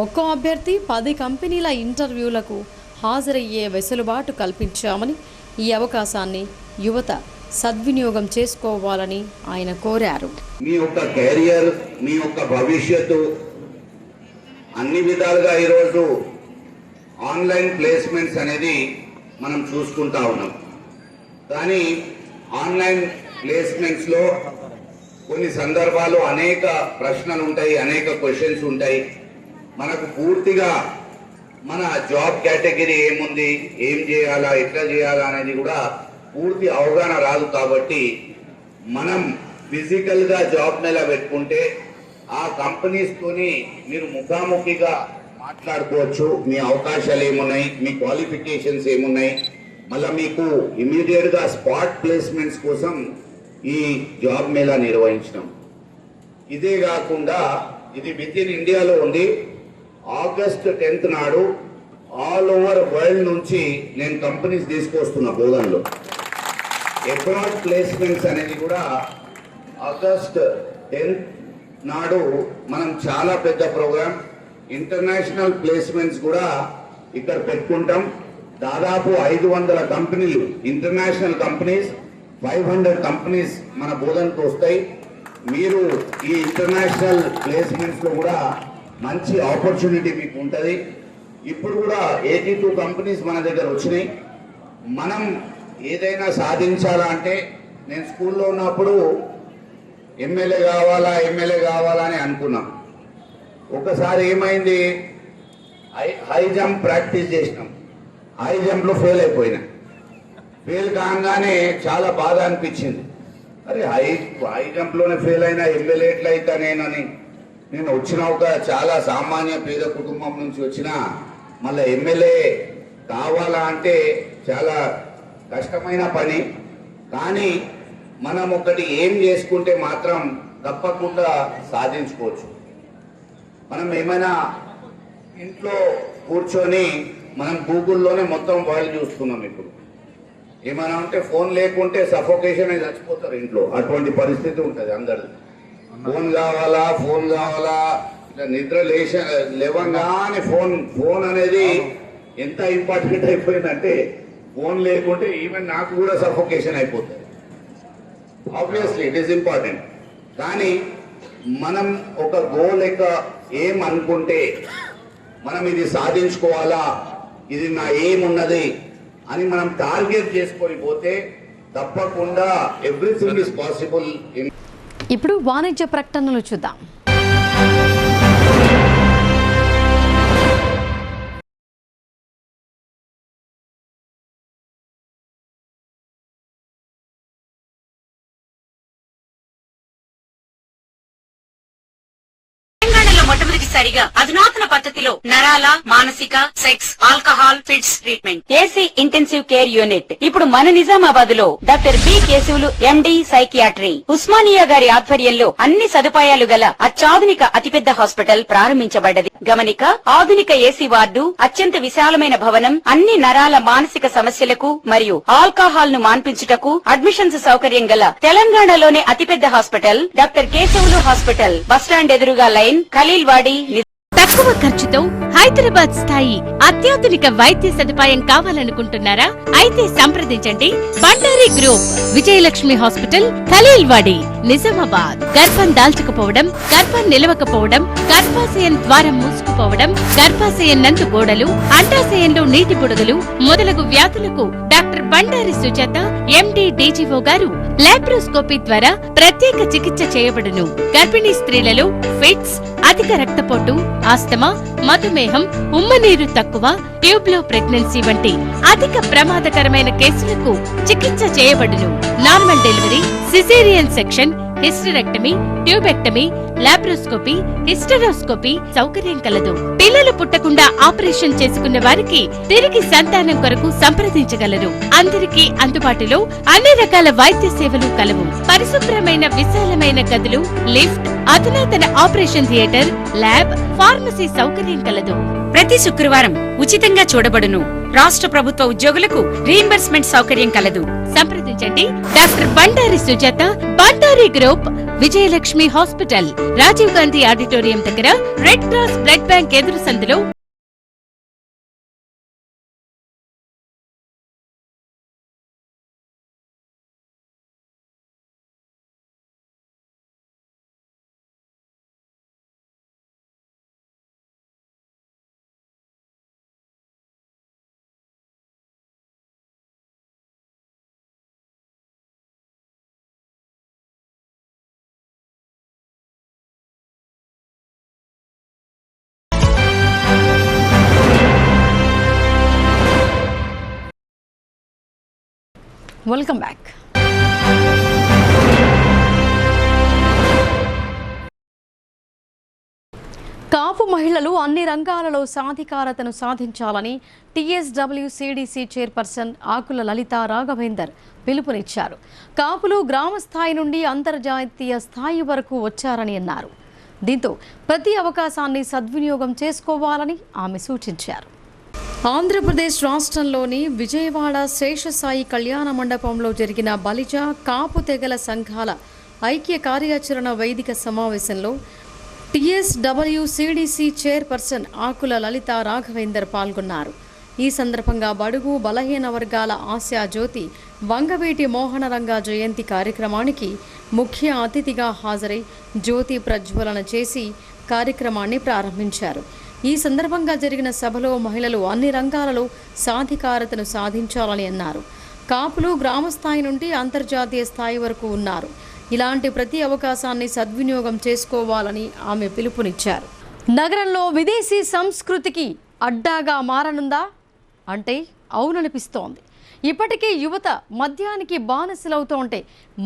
ఒక్కో అభ్యర్థి 10 కంపెనీల ఇంటర్వ్యూలకు హాజరయ్యే వెసులుబాటు కల్పించామని, ఈ అవకాశాన్ని యువత సద్వినియోగం చేసుకోవాలని ఆయన కోరారు. మీ యొక్క కెరియర్, మీ యొక్క భవిష్యత్తు అన్ని విధాలుగా ఈరోజు ఆన్లైన్ ప్లేస్మెంట్స్ అనేది మనం చూసుకుంటా ఉన్నాం. కానీ ఆన్లైన్ ప్లేస్మెంట్స్లో కొన్ని సందర్భాలు అనేక ప్రశ్నలు ఉంటాయి, అనేక క్వశ్చన్స్ ఉంటాయి. మనకు పూర్తిగా మన జాబ్ కేటగిరీ ఏముంది, ఏం చేయాలా, ఎట్లా చేయాలా అనేది కూడా పూర్తి అవగాహన రాదు. కాబట్టి మనం ఫిజికల్గా జాబ్ మేళా పెట్టుకుంటే ఆ కంపెనీస్తోని మీరు ముఖాముఖిగా మాట్లాడుకోవచ్చు. మీ అవకాశాలు ఏమున్నాయి, మీ క్వాలిఫికేషన్స్ ఏమున్నాయి, మళ్ళీ మీకు ఇమీడియట్గా స్పాట్ ప్లేస్మెంట్స్ కోసం ఈ జాబ్ మేళా నిర్వహించినాం. ఇదే కాకుండా ఇది విత్ ఇన్ ఇండియాలో ఉంది. ఆగస్ట్ 10th నాడు ఆల్ ఓవర్ వరల్డ్ నుంచి నేను కంపెనీస్ తీసుకొస్తున్నా బోధనలో. అబ్రాడ్ ప్లేస్మెంట్స్ అనేది కూడా ఆగస్ట్ 10th నాడు మనం చాలా పెద్ద ప్రోగ్రామ్ ఇంటర్నేషనల్ ప్లేస్మెంట్స్ కూడా ఇక్కడ పెట్టుకుంటాం. దాదాపు 500 కంపెనీలు, ఇంటర్నేషనల్ కంపెనీస్ 500 కంపెనీస్ మన బోధనకు వస్తాయి. మీరు ఈ ఇంటర్నేషనల్ ప్లేస్మెంట్స్లో కూడా మంచి ఆపర్చునిటీ మీకు ఉంటుంది. ఇప్పుడు కూడా 82 కంపెనీస్ మన దగ్గర వచ్చినాయి. మనం ఏదైనా సాధించాలా అంటే, నేను స్కూల్లో ఉన్నప్పుడు ఎమ్మెల్యే కావాలా అని అనుకున్నాం. ఒకసారి ఏమైంది, హై జంప్ ప్రాక్టీస్ చేసినాం, హై జంప్లో ఫెయిల్ అయిపోయినా. ఫెయిల్ కాగానే చాలా బాధ అనిపించింది. అరే హై జంప్లోనే ఫెయిల్ అయినా ఎమ్మెల్యే ఎట్లా అవుతా నేను వచ్చిన ఒక చాలా సామాన్య పేద కుటుంబం నుంచి వచ్చిన మళ్ళీ ఎమ్మెల్యే కావాలా అంటే చాలా కష్టమైన పని. కానీ మనం ఒకటి ఏం చేసుకుంటే మాత్రం తప్పకుండా సాధించుకోవచ్చు. మనం ఏమైనా ఇంట్లో కూర్చొని మనం గూగుల్లోనే మొత్తం వరల్డ్ చూస్తున్నాం. ఇప్పుడు ఏమైనా ఉంటే ఫోన్ లేకుంటే సఫోకేషన్ అయి చచ్చిపోతారు ఇంట్లో, అటువంటి పరిస్థితి ఉంటుంది అందరిది. ఫోన్ కావాలా ఇట్లా నిద్ర లేవంగానే ఫోన్ అనేది ఎంత ఇంపార్టెంట్ అయిపోయిందంటే, ఫోన్ లేకుంటే ఈవెన్ నాకు కూడా సఫోకేషన్ అయిపోతుంది. Obviously it is important. కానీ మనం ఒక గోల్ లెక్క ఏం అనుకుంటే, మనం ఇది సాధించుకోవాలా, ఇది నా ఏమున్నది అని మనం టార్గెట్ చేసుకొని పోతే తప్పకుండా ఎవ్రీథింగ్ ఇస్ పాసిబుల్. ఇప్పుడు వాణిజ్య ప్రకటనలు చూద్దాం. మొట్టమొదటిసారిగా అధునాతన పద్ధతిలో నరాల, మానసిక, sex, alcohol, fits treatment, AC intensive care unit ఇప్పుడు మన నిజామాబాద్ లో doctor B Keshavulu MD psychiatry, Osmania గారి ఆధ్వర్యంలో అన్ని సదుపాయాలు గల అత్యాధునిక అతిపెద్ద హాస్పిటల్ ప్రారంభించబడ్డది. గమనిక, ఆధునిక ఏసీ వార్డు, అత్యంత విశాలమైన భవనం, అన్ని నరాల మానసిక సమస్యలకు మరియు ఆల్కహాల్ ను మాన్పించుటకు అడ్మిషన్స్ సౌకర్యం గల తెలంగాణలోనే అతిపెద్ద hospital doctor Keshavulu hospital, bus stand ఎదురుగా లైన్, ఖలీల్వాడి. తక్కువ ఖర్చుతో హైదరాబాద్ స్థాయి అత్యాధునిక వైద్య సదుపాయం కావాలనుకుంటున్నారా? అయితే సంప్రదించండి బండారి గ్రూప్, విజయలక్ష్మి హాస్పిటల్, ఖలీల్వాడి, నిజామాబాద్. గర్భం దాల్చకపోవడం, గర్భం నిలవకపోవడం, గర్భాశయం ద్వారం మూసుకుపోవడం, గర్భాశయం నందు గోడలు, అండాశయంలో నీటి బుడగలు మొదలగు వ్యాధులకు డాక్టర్ బండారి సుజాత ఎండి డీజీఓ గారు లాప్రోస్కోపీ ద్వారా ప్రత్యేక చికిత్స చేయబడును. గర్భిణీ స్త్రీలలో ఫిట్స్, అధిక రక్తపోటు, ఆస్తమా, మధుమేహం, ఉమ్మనీరు తక్కువ, ట్యూబ్లో ప్రెగ్నెన్సీ వంటి అధిక ప్రమాదకరమైన కేసులకు చికిత్స చేయబడును. Normal delivery, caesarean section, hysterectomy, tubectomy, laparoscopy, hysteroscopy సౌకర్యం కలదు. పిల్లలు పుట్టకుండా ఆపరేషన్ చేసుకున్న వారికి తిరిగి సంతానం కొరకు సంప్రదించగలరు. అందరికీ అందుబాటులో అన్ని రకాల వైద్య సేవలు కలవు. పరిశుభ్రమైన విశాలమైన గదులు, లిఫ్ట్, అధునాతన ఆపరేషన్ థియేటర్, ల్యాబ్, ఫార్మసీ సౌకర్యం కలదు. ప్రతి శుక్రవారం ఉచితంగా చూడబడును. రాష్ట్ర ప్రభుత్వ ఉద్యోగులకు రీయింబర్స్మెంట్ సౌకర్యం కలదు. సంప్రదించండి doctor Bandari Sujatha, Bandari group, Vijayalakshmi hospital, Rajiv Gandhi auditorium దగ్గర, రెడ్ క్రాస్ బ్లడ్ బ్యాంక్ ఎదురు సందులో. Welcome back. కాపు మహిళలు అన్ని రంగాలలో సాధికారతను సాధించాలని TSWCDC చైర్పర్సన్ ఆకుల లలిత రాఘవేందర్ పిలుపునిచ్చారు. కాపులు గ్రామ స్థాయి నుండి అంతర్జాతీయ స్థాయి వరకు వచ్చారని అన్నారు. దీంతో ప్రతి అవకాశాన్ని సద్వినియోగం చేసుకోవాలని ఆమె సూచించారు. ఆంధ్రప్రదేశ్ రాష్ట్రంలోని విజయవాడ శేషసాయి కళ్యాణ మండపంలో జరిగిన బలిజ కాపు తెగల సంఘాల ఐక్య కార్యాచరణ వేదిక సమావేశంలో TSWCDC చైర్పర్సన్ ఆకుల లలిత రాఘవేందర్ పాల్గొన్నారు. ఈ సందర్భంగా బడుగు బలహీన వర్గాల ఆశా జ్యోతి వంగవీటి మోహనరంగ జయంతి కార్యక్రమానికి ముఖ్య అతిథిగా హాజరై జ్యోతి ప్రజ్వలన చేసి కార్యక్రమాన్ని ప్రారంభించారు. ఈ సందర్భంగా జరిగిన సభలో మహిళలు అన్ని రంగాలలో సాధికారతను సాధించాలని అన్నారు. కాపులు గ్రామ స్థాయి నుండి అంతర్జాతీయ స్థాయి వరకు ఉన్నారు. ఇలాంటి ప్రతి అవకాశాన్ని సద్వినియోగం చేసుకోవాలని ఆమె పిలుపునిచ్చారు. నగరంలో విదేశీ సంస్కృతికి అడ్డాగా మారనుందా అంటే అవుననిపిస్తోంది. ఇప్పటికే యువత మద్యానికి బానిసలవుతోంటే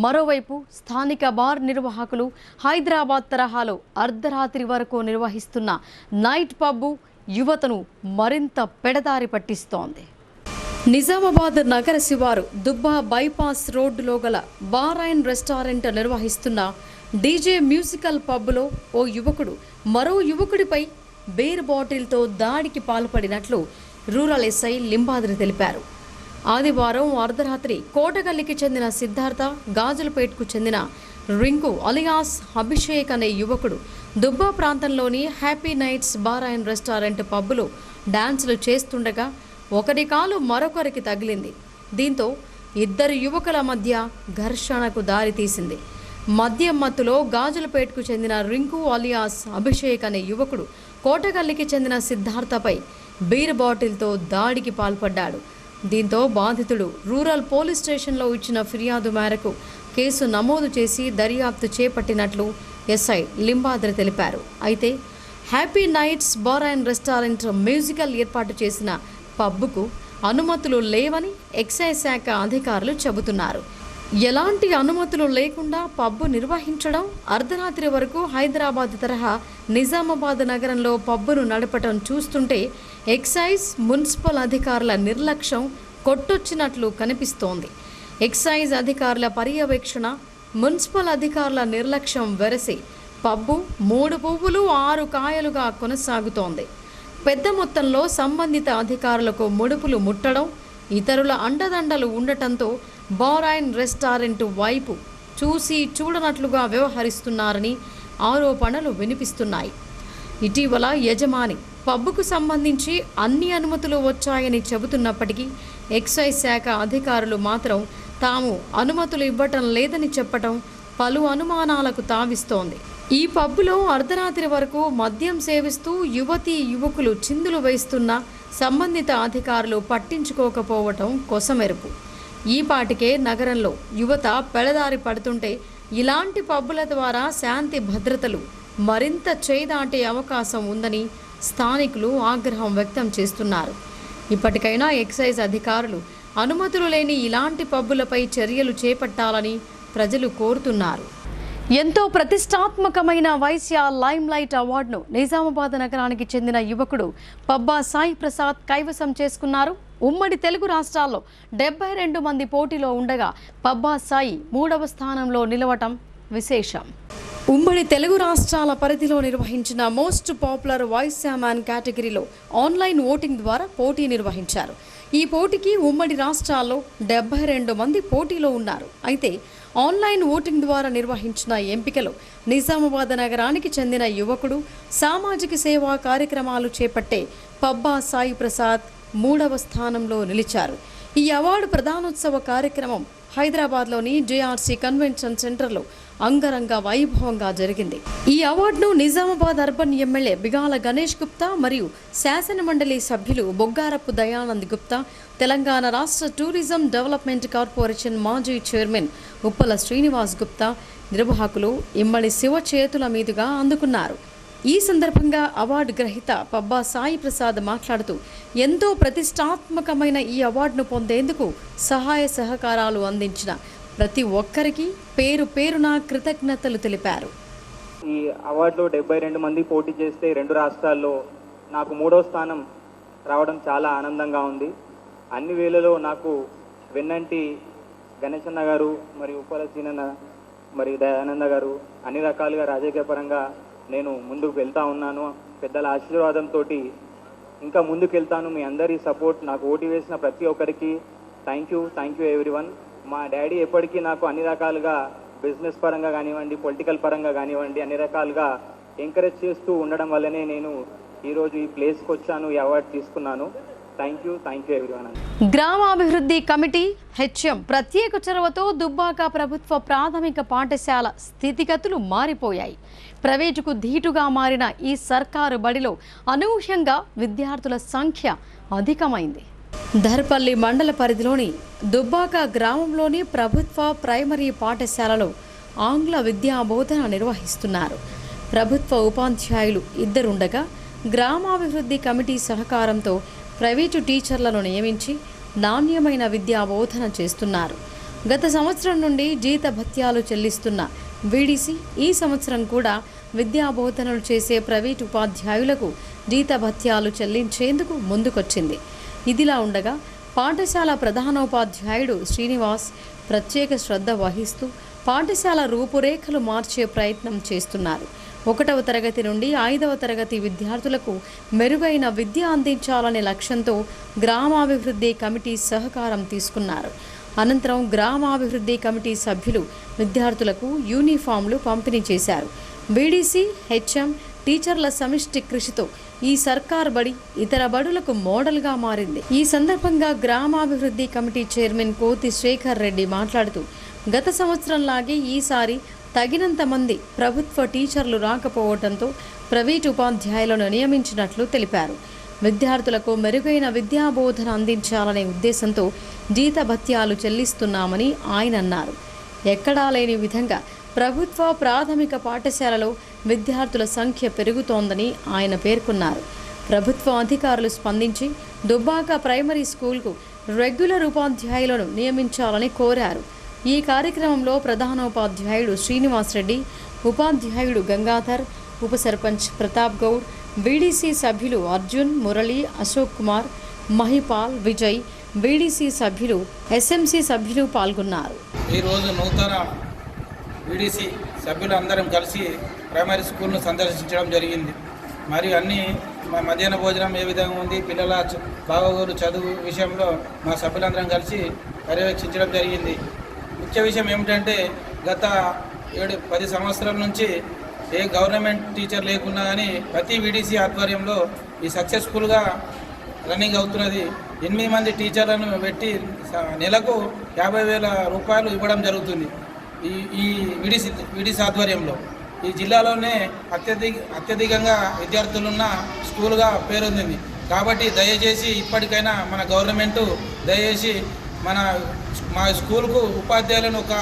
మరోవైపు స్థానిక బార్ నిర్వాహకులు హైదరాబాద్ తరహాలో అర్ధరాత్రి వరకు నిర్వహిస్తున్న నైట్ పబ్బు యువతను మరింత పెడదారి పట్టిస్తోంది. నిజామాబాద్ నగర శివారు దుబ్బా బైపాస్ రోడ్డులో గల బార్ అండ్ రెస్టారెంట్ నిర్వహిస్తున్న డీజే మ్యూజికల్ పబ్లో ఓ యువకుడు మరో యువకుడిపై బీర్ బాటిల్తో దాడికి పాల్పడినట్లు రూరల్ ఎస్ఐ లింబాద్రి తెలిపారు. ఆదివారం అర్ధరాత్రి కోటగల్లికి చెందిన సిద్ధార్థ, గాజులపేట్కు చెందిన రింకు అలియాస్ అభిషేక్ అనే యువకుడు దుబ్బా ప్రాంతంలోని happy nights bar and restaurant పబ్బులో డాన్సులు చేస్తుండగా ఒకరి కాలు మరొకరికి తగిలింది. దీంతో ఇద్దరు యువకుల మధ్య ఘర్షణకు దారితీసింది. మద్యం మత్తులో గాజులపేట్కు చెందిన రింకు అలియాస్ అభిషేక్ అనే యువకుడు కోటగల్లికి చెందిన సిద్ధార్థపై బీర్ బాటిల్తో దాడికి పాల్పడ్డాడు. దీంతో బాధితుడు రూరల్ పోలీస్ స్టేషన్లో ఇచ్చిన ఫిర్యాదు మేరకు కేసు నమోదు చేసి దర్యాప్తు చేపట్టినట్లు ఎస్ఐ లింబాద్రి తెలిపారు. అయితే happy nights bar and restaurant musical ఏర్పాటు చేసిన పబ్బుకు అనుమతులు లేవని ఎక్సైజ్ శాఖ అధికారులు చెబుతున్నారు. ఎలాంటి అనుమతులు లేకుండా పబ్బు నిర్వహించడం, అర్ధరాత్రి వరకు హైదరాబాద్ తరహా నిజామాబాద్ నగరంలో పబ్బును నడపటం చూస్తుంటే ఎక్సైజ్ మున్సిపల్ అధికారుల నిర్లక్ష్యం కొట్టొచ్చినట్లు కనిపిస్తోంది. ఎక్సైజ్ అధికారుల పర్యవేక్షణ, మున్సిపల్ అధికారుల నిర్లక్ష్యం వెరసి పబ్బు 3 పువ్వులు 6 కాయలుగా కొనసాగుతోంది. పెద్ద మొత్తంలో సంబంధిత అధికారులకు ముడుపులు ముట్టడం, ఇతరుల అండదండలు ఉండటంతో బార్ అండ్ రెస్టారెంట్ వైపు చూసి చూడనట్లుగా వ్యవహరిస్తున్నారని ఆరోపణలు వినిపిస్తున్నాయి. ఇటీవల యజమాని పబ్బుకు సంబంధించి అన్ని అనుమతులు వచ్చాయని చెబుతున్నప్పటికీ ఎక్సైజ్ శాఖ అధికారులు మాత్రం తాము అనుమతులు ఇవ్వటం లేదని చెప్పటం పలు అనుమానాలకు తావిస్తోంది. ఈ పబ్బులో అర్ధరాత్రి వరకు మద్యం సేవిస్తూ యువతీ యువకులు చిందులు వేస్తున్న సంబంధిత అధికారులు పట్టించుకోకపోవటం కొసమెరుపు. ఈ పాటికే నగరంలో యువత పెడదారి పడుతుంటే ఇలాంటి పబ్బుల ద్వారా శాంతి భద్రతలు మరింత చేదాటే అవకాశం ఉందని స్థానికులు ఆగ్రహం వ్యక్తం చేస్తున్నారు. ఇప్పటికైనా ఎక్సైజ్ అధికారులు అనుమతులు లేని ఇలాంటి పబ్బులపై చర్యలు చేపట్టాలని ప్రజలు కోరుతున్నారు. ఎంతో ప్రతిష్టాత్మకమైన వైశ్య లైమ్ లైట్ అవార్డును నిజామాబాద్ నగరానికి చెందిన యువకుడు పబ్బా సాయి ప్రసాద్ కైవసం చేసుకున్నారు. ఉమ్మడి తెలుగు రాష్ట్రాల్లో 72 మంది పోటీలో ఉండగా పబ్బా సాయి 3వ స్థానంలో నిలవటం విశేషం. ఉమ్మడి తెలుగు రాష్ట్రాల పరిధిలో నిర్వహించిన మోస్ట్ పాపులర్ వైశ్య మ్యాన్ కేటగిరీలో ఆన్లైన్ ఓటింగ్ ద్వారా పోటీ నిర్వహించారు. ఈ పోటీకి ఉమ్మడి రాష్ట్రాల్లో 72 మంది పోటీలో ఉన్నారు. అయితే ఆన్లైన్ ఓటింగ్ ద్వారా నిర్వహించిన ఎంపికలో నిజామాబాద్ నగరానికి చెందిన యువకుడు సామాజిక సేవా కార్యక్రమాలు చేపట్టే పబ్బా సాయి ప్రసాద్ 3వ స్థానంలో నిలిచారు. ఈ అవార్డు ప్రదానోత్సవ కార్యక్రమం హైదరాబాద్లోని జేఆర్సీ కన్వెన్షన్ సెంటర్లో అంగరంగ వైభవంగా జరిగింది. ఈ అవార్డును నిజామాబాద్ అర్బన్ ఎమ్మెల్యే బిగాల గణేష్ గుప్తా మరియు శాసన మండలి సభ్యులు బొగ్గారపు దయానంద్ గుప్తా, తెలంగాణ రాష్ట్ర టూరిజం డెవలప్మెంట్ కార్పొరేషన్ మాజీ చైర్మన్ ఉప్పల శ్రీనివాస్ గుప్తా, నిర్వాహకులు ఇమ్మడి శివ చేతుల మీదుగా అందుకున్నారు. ఈ సందర్భంగా అవార్డు గ్రహీత పబ్బా సాయి ప్రసాద్ మాట్లాడుతూ ఎంతో ప్రతిష్టాత్మకమైన ఈ అవార్డును పొందేందుకు సహాయ సహకారాలు అందించిన ప్రతి ఒక్కరికి పేరు పేరున కృతజ్ఞతలు తెలిపారు. ఈ అవార్డులో 72 మంది పోటీ చేస్తే 2 రాష్ట్రాల్లో నాకు 3వ స్థానం రావడం చాలా ఆనందంగా ఉంది. అన్ని వేళలో నాకు వెన్నంటి గణేశన్న గారు మరియు ఉప్పల సీనన్న మరియు దయానంద గారు అన్ని రకాలుగా రాజకీయ పరంగా నేను ముందుకు వెళ్తా ఉన్నాను. పెద్దల ఆశీర్వాదంతో ఇంకా ముందుకు వెళ్తాను. మీ అందరి సపోర్ట్ నాకు ఓటు వేసిన ప్రతి ఒక్కరికి థ్యాంక్ యూ ఎవ్రీవన్. మా డాడీ ఎప్పటికీ నాకు అన్ని రకాలుగా బిజినెస్ పరంగా కానివ్వండి, పొలిటికల్ పరంగా కానివ్వండి అన్ని రకాలుగా ఎంకరేజ్ చేస్తూ ఉండడం వల్లనే నేను ఈరోజు ఈ ప్లేస్కి వచ్చాను, ఈ అవార్డు తీసుకున్నాను. Thank you everyone. గ్రామాభివృద్ధి కమిటీ హెచ్ఎం ప్రత్యేక చొరవతో దుబ్బాక ప్రభుత్వ ప్రాథమిక పాఠశాల స్థితిగతులు మారిపోయాయి. ప్రైవేటుకు ధీటుగా మారిన ఈ సర్కారు బడిలో అనూహ్యంగా విద్యార్థుల సంఖ్య అధికమైంది. ధర్పల్లి మండల పరిధిలోని దుబ్బాక గ్రామంలోని ప్రభుత్వ ప్రైమరీ పాఠశాలలో ఆంగ్ల విద్యా బోధన నిర్వహిస్తున్నారు. ప్రభుత్వ ఉపాధ్యాయులు 2 ఉండగా గ్రామాభివృద్ధి కమిటీ సహకారంతో ప్రైవేటు టీచర్లను నియమించి నాణ్యమైన విద్యా బోధన చేస్తున్నారు. గత సంవత్సరం నుండి జీతభత్యాలు చెల్లిస్తున్న వీడీసీ ఈ సంవత్సరం కూడా విద్యా బోధనలు చేసే ప్రైవేటు ఉపాధ్యాయులకు జీతభత్యాలు చెల్లించేందుకు ముందుకొచ్చింది. ఇదిలా ఉండగా పాఠశాల ప్రధానోపాధ్యాయుడు శ్రీనివాస్ ప్రత్యేక శ్రద్ధ వహిస్తూ పాఠశాల రూపురేఖలు మార్చే ప్రయత్నం చేస్తున్నారు. 1వ తరగతి నుండి 5వ తరగతి విద్యార్థులకు మెరుగైన విద్య అందించాలనే లక్ష్యంతో గ్రామాభివృద్ధి కమిటీ సహకారం తీసుకున్నారు. అనంతరం గ్రామాభివృద్ధి కమిటీ సభ్యులు విద్యార్థులకు యూనిఫామ్లు పంపిణీ చేశారు. బీడీసీ, హెచ్ఎం, టీచర్ల సమిష్టి కృషితో ఈ సర్కార్ బడి ఇతర బడులకు మోడల్గా మారింది. ఈ సందర్భంగా గ్రామాభివృద్ధి కమిటీ చైర్మన్ కోతి శేఖర్ రెడ్డి మాట్లాడుతూ గత సంవత్సరంలాగే ఈసారి తగినంత మంది ప్రభుత్వ టీచర్లు రాకపోవడంతో ప్రైవేటు ఉపాధ్యాయులను నియమించినట్లు తెలిపారు. విద్యార్థులకు మెరుగైన విద్యాబోధన అందించాలనే ఉద్దేశంతో జీతభత్యాలు చెల్లిస్తున్నామని ఆయన అన్నారు. ఎక్కడా లేని విధంగా ప్రభుత్వ ప్రాథమిక పాఠశాలలో విద్యార్థుల సంఖ్య పెరుగుతోందని ఆయన పేర్కొన్నారు. ప్రభుత్వ అధికారులు స్పందించి దుబ్బాక ప్రైమరీ స్కూల్కు రెగ్యులర్ ఉపాధ్యాయులను నియమించాలని కోరారు. ఈ కార్యక్రమంలో ప్రధానోపాధ్యాయుడు శ్రీనివాస్ రెడ్డి, ఉపాధ్యాయుడు గంగాధర్, ఉప సర్పంచ్ ప్రతాప్ గౌడ్, బీడీసీ సభ్యులు అర్జున్, మురళి, అశోక్ కుమార్, మహిపాల్, విజయ్, బీడీసీ సభ్యులు, ఎస్ఎంసీ సభ్యులు పాల్గొన్నారు. ఈరోజు నూతన బీడీసీ సభ్యులందరం కలిసి ప్రైమరీ స్కూల్ను సందర్శించడం జరిగింది. మరియు అన్ని మధ్యాహ్న భోజనం ఏ విధంగా ఉంది, పిల్లల బాగోగులు చదువు విషయంలో మా సభ్యులందరం కలిసి పర్యవేక్షించడం జరిగింది. ముఖ్య విషయం ఏమిటంటే గత 7-10 సంవత్సరాల నుంచి ఏ గవర్నమెంట్ టీచర్ లేకున్నా కానీ ప్రతి వీడీసీ ఆధ్వర్యంలో ఈ సక్సెస్ఫుల్గా రన్నింగ్ అవుతున్నది. 8 మంది టీచర్లను పెట్టి నెలకు 50,000 రూపాయలు ఇవ్వడం జరుగుతుంది. ఈ వీడీసీ ఆధ్వర్యంలో ఈ జిల్లాలోనే అత్యధికంగా విద్యార్థులున్న స్కూల్గా పేరొందింది. కాబట్టి దయచేసి ఇప్పటికైనా మన గవర్నమెంటు దయచేసి మా స్కూల్కు ఉపాధ్యాయులను ఒక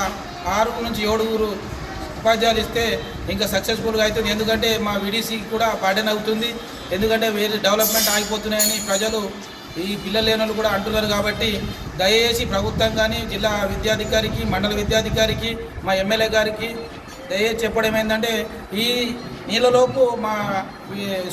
6 నుంచి 7 ఉపాధ్యాయులు ఇస్తే ఇంకా సక్సెస్ఫుల్గా అవుతుంది. ఎందుకంటే మా వీడీసీకి కూడా బర్డెన్ అవుతుంది. ఎందుకంటే వేరే డెవలప్మెంట్ ఆగిపోతున్నాయని ప్రజలు ఈ పిల్లలు లేని కూడా అంటున్నారు. కాబట్టి దయచేసి ప్రభుత్వం కానీ జిల్లా విద్యాధికారికి, మండల విద్యాధికారికి, మా ఎమ్మెల్యే గారికి దయచేసి చెప్పడం ఏంటంటే ఈ నీళ్ళలోపు మా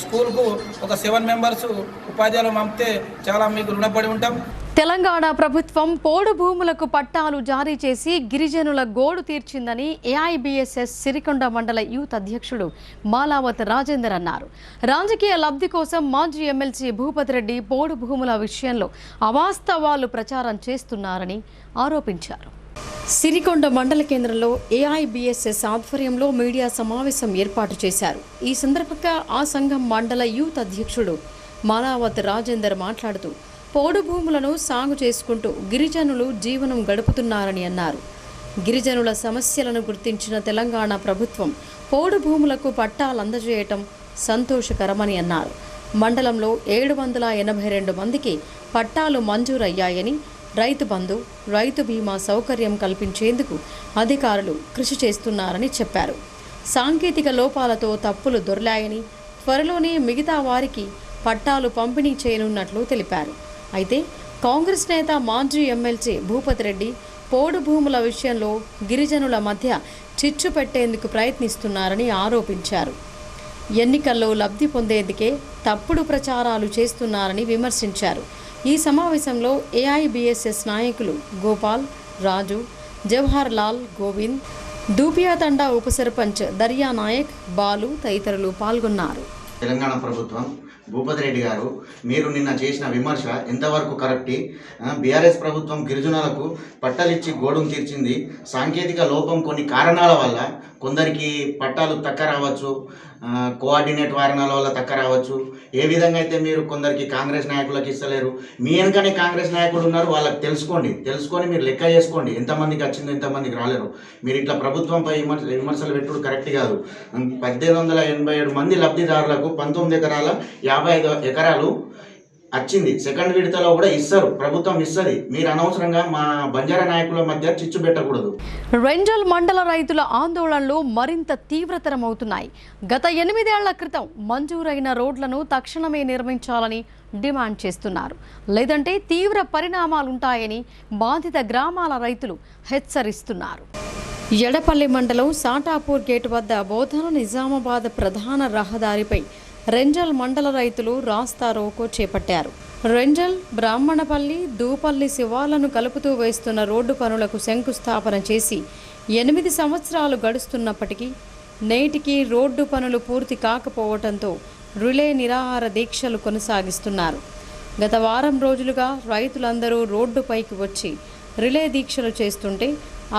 స్కూల్కు ఒక 7 మెంబర్స్ ఉపాధ్యాయులు పంపితే చాలా మీకు రుణపడి ఉంటాం. తెలంగాణ ప్రభుత్వం పోడు భూములకు పట్టాలు జారీ చేసి గిరిజనుల గోడు తీర్చిందని ఏఐబీఎస్ఎస్ సిరికొండ మండల యూత్ అధ్యక్షుడు మాలావత్ రాజేందర్ అన్నారు. రాజకీయ లబ్ధి కోసం మాజీ ఎమ్మెల్సీ భూపతి రెడ్డి పోడు భూముల విషయంలో అవాస్తవాలు ప్రచారం చేస్తున్నారని ఆరోపించారు. సిరికొండ మండల కేంద్రంలో ఏఐబీఎస్ఎస్ ఆధ్వర్యంలో మీడియా సమావేశం ఏర్పాటు చేశారు. ఈ సందర్భంగా ఆ సంఘం మండల యూత్ అధ్యక్షుడు మాలావత్ రాజేందర్ మాట్లాడుతూ పోడు భూములను సాగు చేసుకుంటూ గిరిజనులు జీవనం గడుపుతున్నారని అన్నారు. గిరిజనుల సమస్యలను గుర్తించిన తెలంగాణ ప్రభుత్వం పోడు భూములకు పట్టాలు అందజేయటం సంతోషకరమని అన్నారు. మండలంలో 782 మందికి పట్టాలు మంజూరయ్యాయని, రైతు బంధు, రైతు బీమా సౌకర్యం కల్పించేందుకు అధికారులు కృషి చేస్తున్నారని చెప్పారు. సాంకేతిక లోపాలతో తప్పులు దొర్లాయని, త్వరలోనే మిగతా వారికి పట్టాలు పంపిణీ చేయనున్నట్లు తెలిపారు. అయితే కాంగ్రెస్ నేత మాజీ ఎమ్మెల్సీ భూపతి రెడ్డి పోడు భూముల విషయంలో గిరిజనుల మధ్య చిచ్చు పెట్టేందుకు ప్రయత్నిస్తున్నారని ఆరోపించారు. ఎన్నికల్లో లబ్ధి పొందేందుకే తప్పుడు ప్రచారాలు చేస్తున్నారని విమర్శించారు. ఈ సమావేశంలో ఏఐబీఎస్ఎస్ నాయకులు గోపాల్, రాజు, జవహర్ లాల్, గోవింద్, దూపియా తండా ఉప సర్పంచ్ దర్యా నాయక్, బాలు తదితరులు పాల్గొన్నారు. తెలంగాణ ప్రభుత్వం భూపతి రెడ్డి గారు, మీరు నిన్న చేసిన విమర్శ ఎంతవరకు కరెక్టి? బీఆర్ఎస్ ప్రభుత్వం గిరిజనులకు పట్టాలిచ్చి గోడును తీర్చింది. సాంకేతిక లోపం కొన్ని కారణాల వల్ల కొందరికి పట్టాలు తక్క రావచ్చు, కోఆర్డినేట్ వారణాల వల్ల తక్క రావచ్చు. ఏ విధంగా అయితే మీరు కొందరికి కాంగ్రెస్ నాయకులకు ఇస్తలేరు, మీ వెనకనే కాంగ్రెస్ నాయకులు ఉన్నారు, వాళ్ళకి తెలుసుకొని మీరు లెక్క చేసుకోండి ఎంతమందికి వచ్చిందో ఎంతమందికి రాలేరు. మీరు ఇట్లా ప్రభుత్వంపై విమర్శలు పెట్టుడు కరెక్ట్ కాదు. 1887 మంది లబ్ధిదారులకు 19 ఎకరాల 55 ఎకరాలు వచ్చింది. సెకండ్ విడతలో కూడా ఇస్తారు, ప్రభుత్వం ఇస్తుంది. మీరు అనవసరంగా మా బంజారా నాయకుల మధ్య చిచ్చు పెట్టకూడదు. రెంజల్ మండల రైతుల ఆందోళనలు మరింత తీవ్రతరమవుతున్నాయి. గత 8 ఏళ్ల క్రితం మంజూరైన రోడ్లను తక్షణమే నిర్మించాలని డిమాండ్ చేస్తున్నారు. లేదంటే తీవ్ర పరిణామాలుంటాయని బాధిత గ్రామాల రైతులు హెచ్చరిస్తున్నారు. ఎడపల్లి మండలం సాటాపూర్ గేటు వద్ద బోధన నిజామాబాద్ ప్రధాన రహదారిపై రెంజల్ మండల రైతులు రాస్తా రోకో చేపట్టారు. రెంజల్, బ్రాహ్మణపల్లి, దూపల్లి శివార్లను కలుపుతూ వేస్తున్న రోడ్డు పనులకు శంకుస్థాపన చేసి 8 సంవత్సరాలు గడుస్తున్నప్పటికీ నేటికి రోడ్డు పనులు పూర్తి కాకపోవడంతో రిలే నిరాహార దీక్షలు కొనసాగిస్తున్నారు. గత వారం రోజులుగా రైతులందరూ రోడ్డుపైకి వచ్చి రిలే దీక్షలు చేస్తుంటే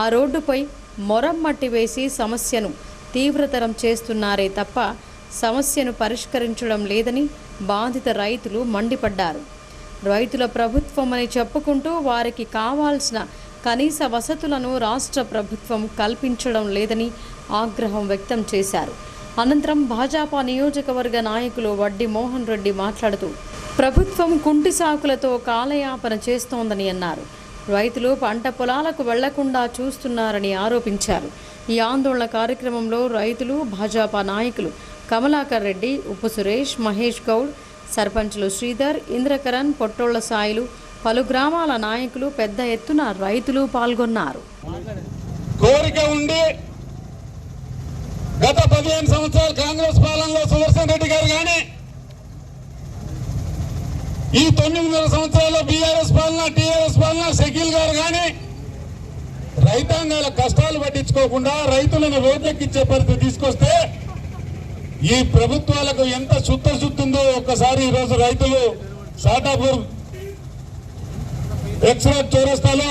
ఆ రోడ్డుపై మొరమ్మట్టి వేసి సమస్యను తీవ్రతరం చేస్తున్నారే తప్ప సమస్యను పరిష్కరించడం లేదని బాధిత రైతులు మండిపడ్డారు. రైతుల ప్రభుత్వమని చెప్పుకుంటూ వారికి కావాల్సిన కనీస వసతులను రాష్ట్ర ప్రభుత్వం కల్పించడం లేదని ఆగ్రహం వ్యక్తం చేశారు. అనంతరం భాజపా నియోజకవర్గ నాయకులు వడ్డి మోహన్ రెడ్డి మాట్లాడుతూ ప్రభుత్వం కుంటి సాకులతో కాలయాపన చేస్తోందని అన్నారు. రైతులు పంట పొలాలకు వెళ్లకుండా చూస్తున్నారని ఆరోపించారు. ఈ ఆందోళన కార్యక్రమంలో రైతులు, భాజపా నాయకులు కమలాకర్ రెడ్డి, ఉప్పు సురేష్, మహేష్ గౌడ్, సర్పంచ్లు శ్రీధర్, ఇంద్రకరణ్, పొట్టోళ్ల సాయిలు, పలు గ్రామాల నాయకులు పెద్ద ఎత్తున రైతులు పాల్గొన్నారు. కోరిక ఉండి గత 15 సంవత్సరాలు కాంగ్రెస్ పాలనలో సుదర్శన్ రెడ్డి గారు కానీ, ఈ 9 సంవత్సరాల్లో బీఆర్ఎస్ పాలన, టీఆర్ఎస్ పాలన, షకీల్ గారు కానీ రైతాంగాల కష్టాలు పట్టించుకోకుండా రైతులను రోడ్లెక్కించే పరిస్థితి తీసుకొస్తే ఈ ప్రభుత్వాలకు ఎంత శుద్ధుందో ఒక్కసారి ఈరోజు రైతులు సాటాపూర్ ఎక్స్ప్రెస్ చౌరస్తాలో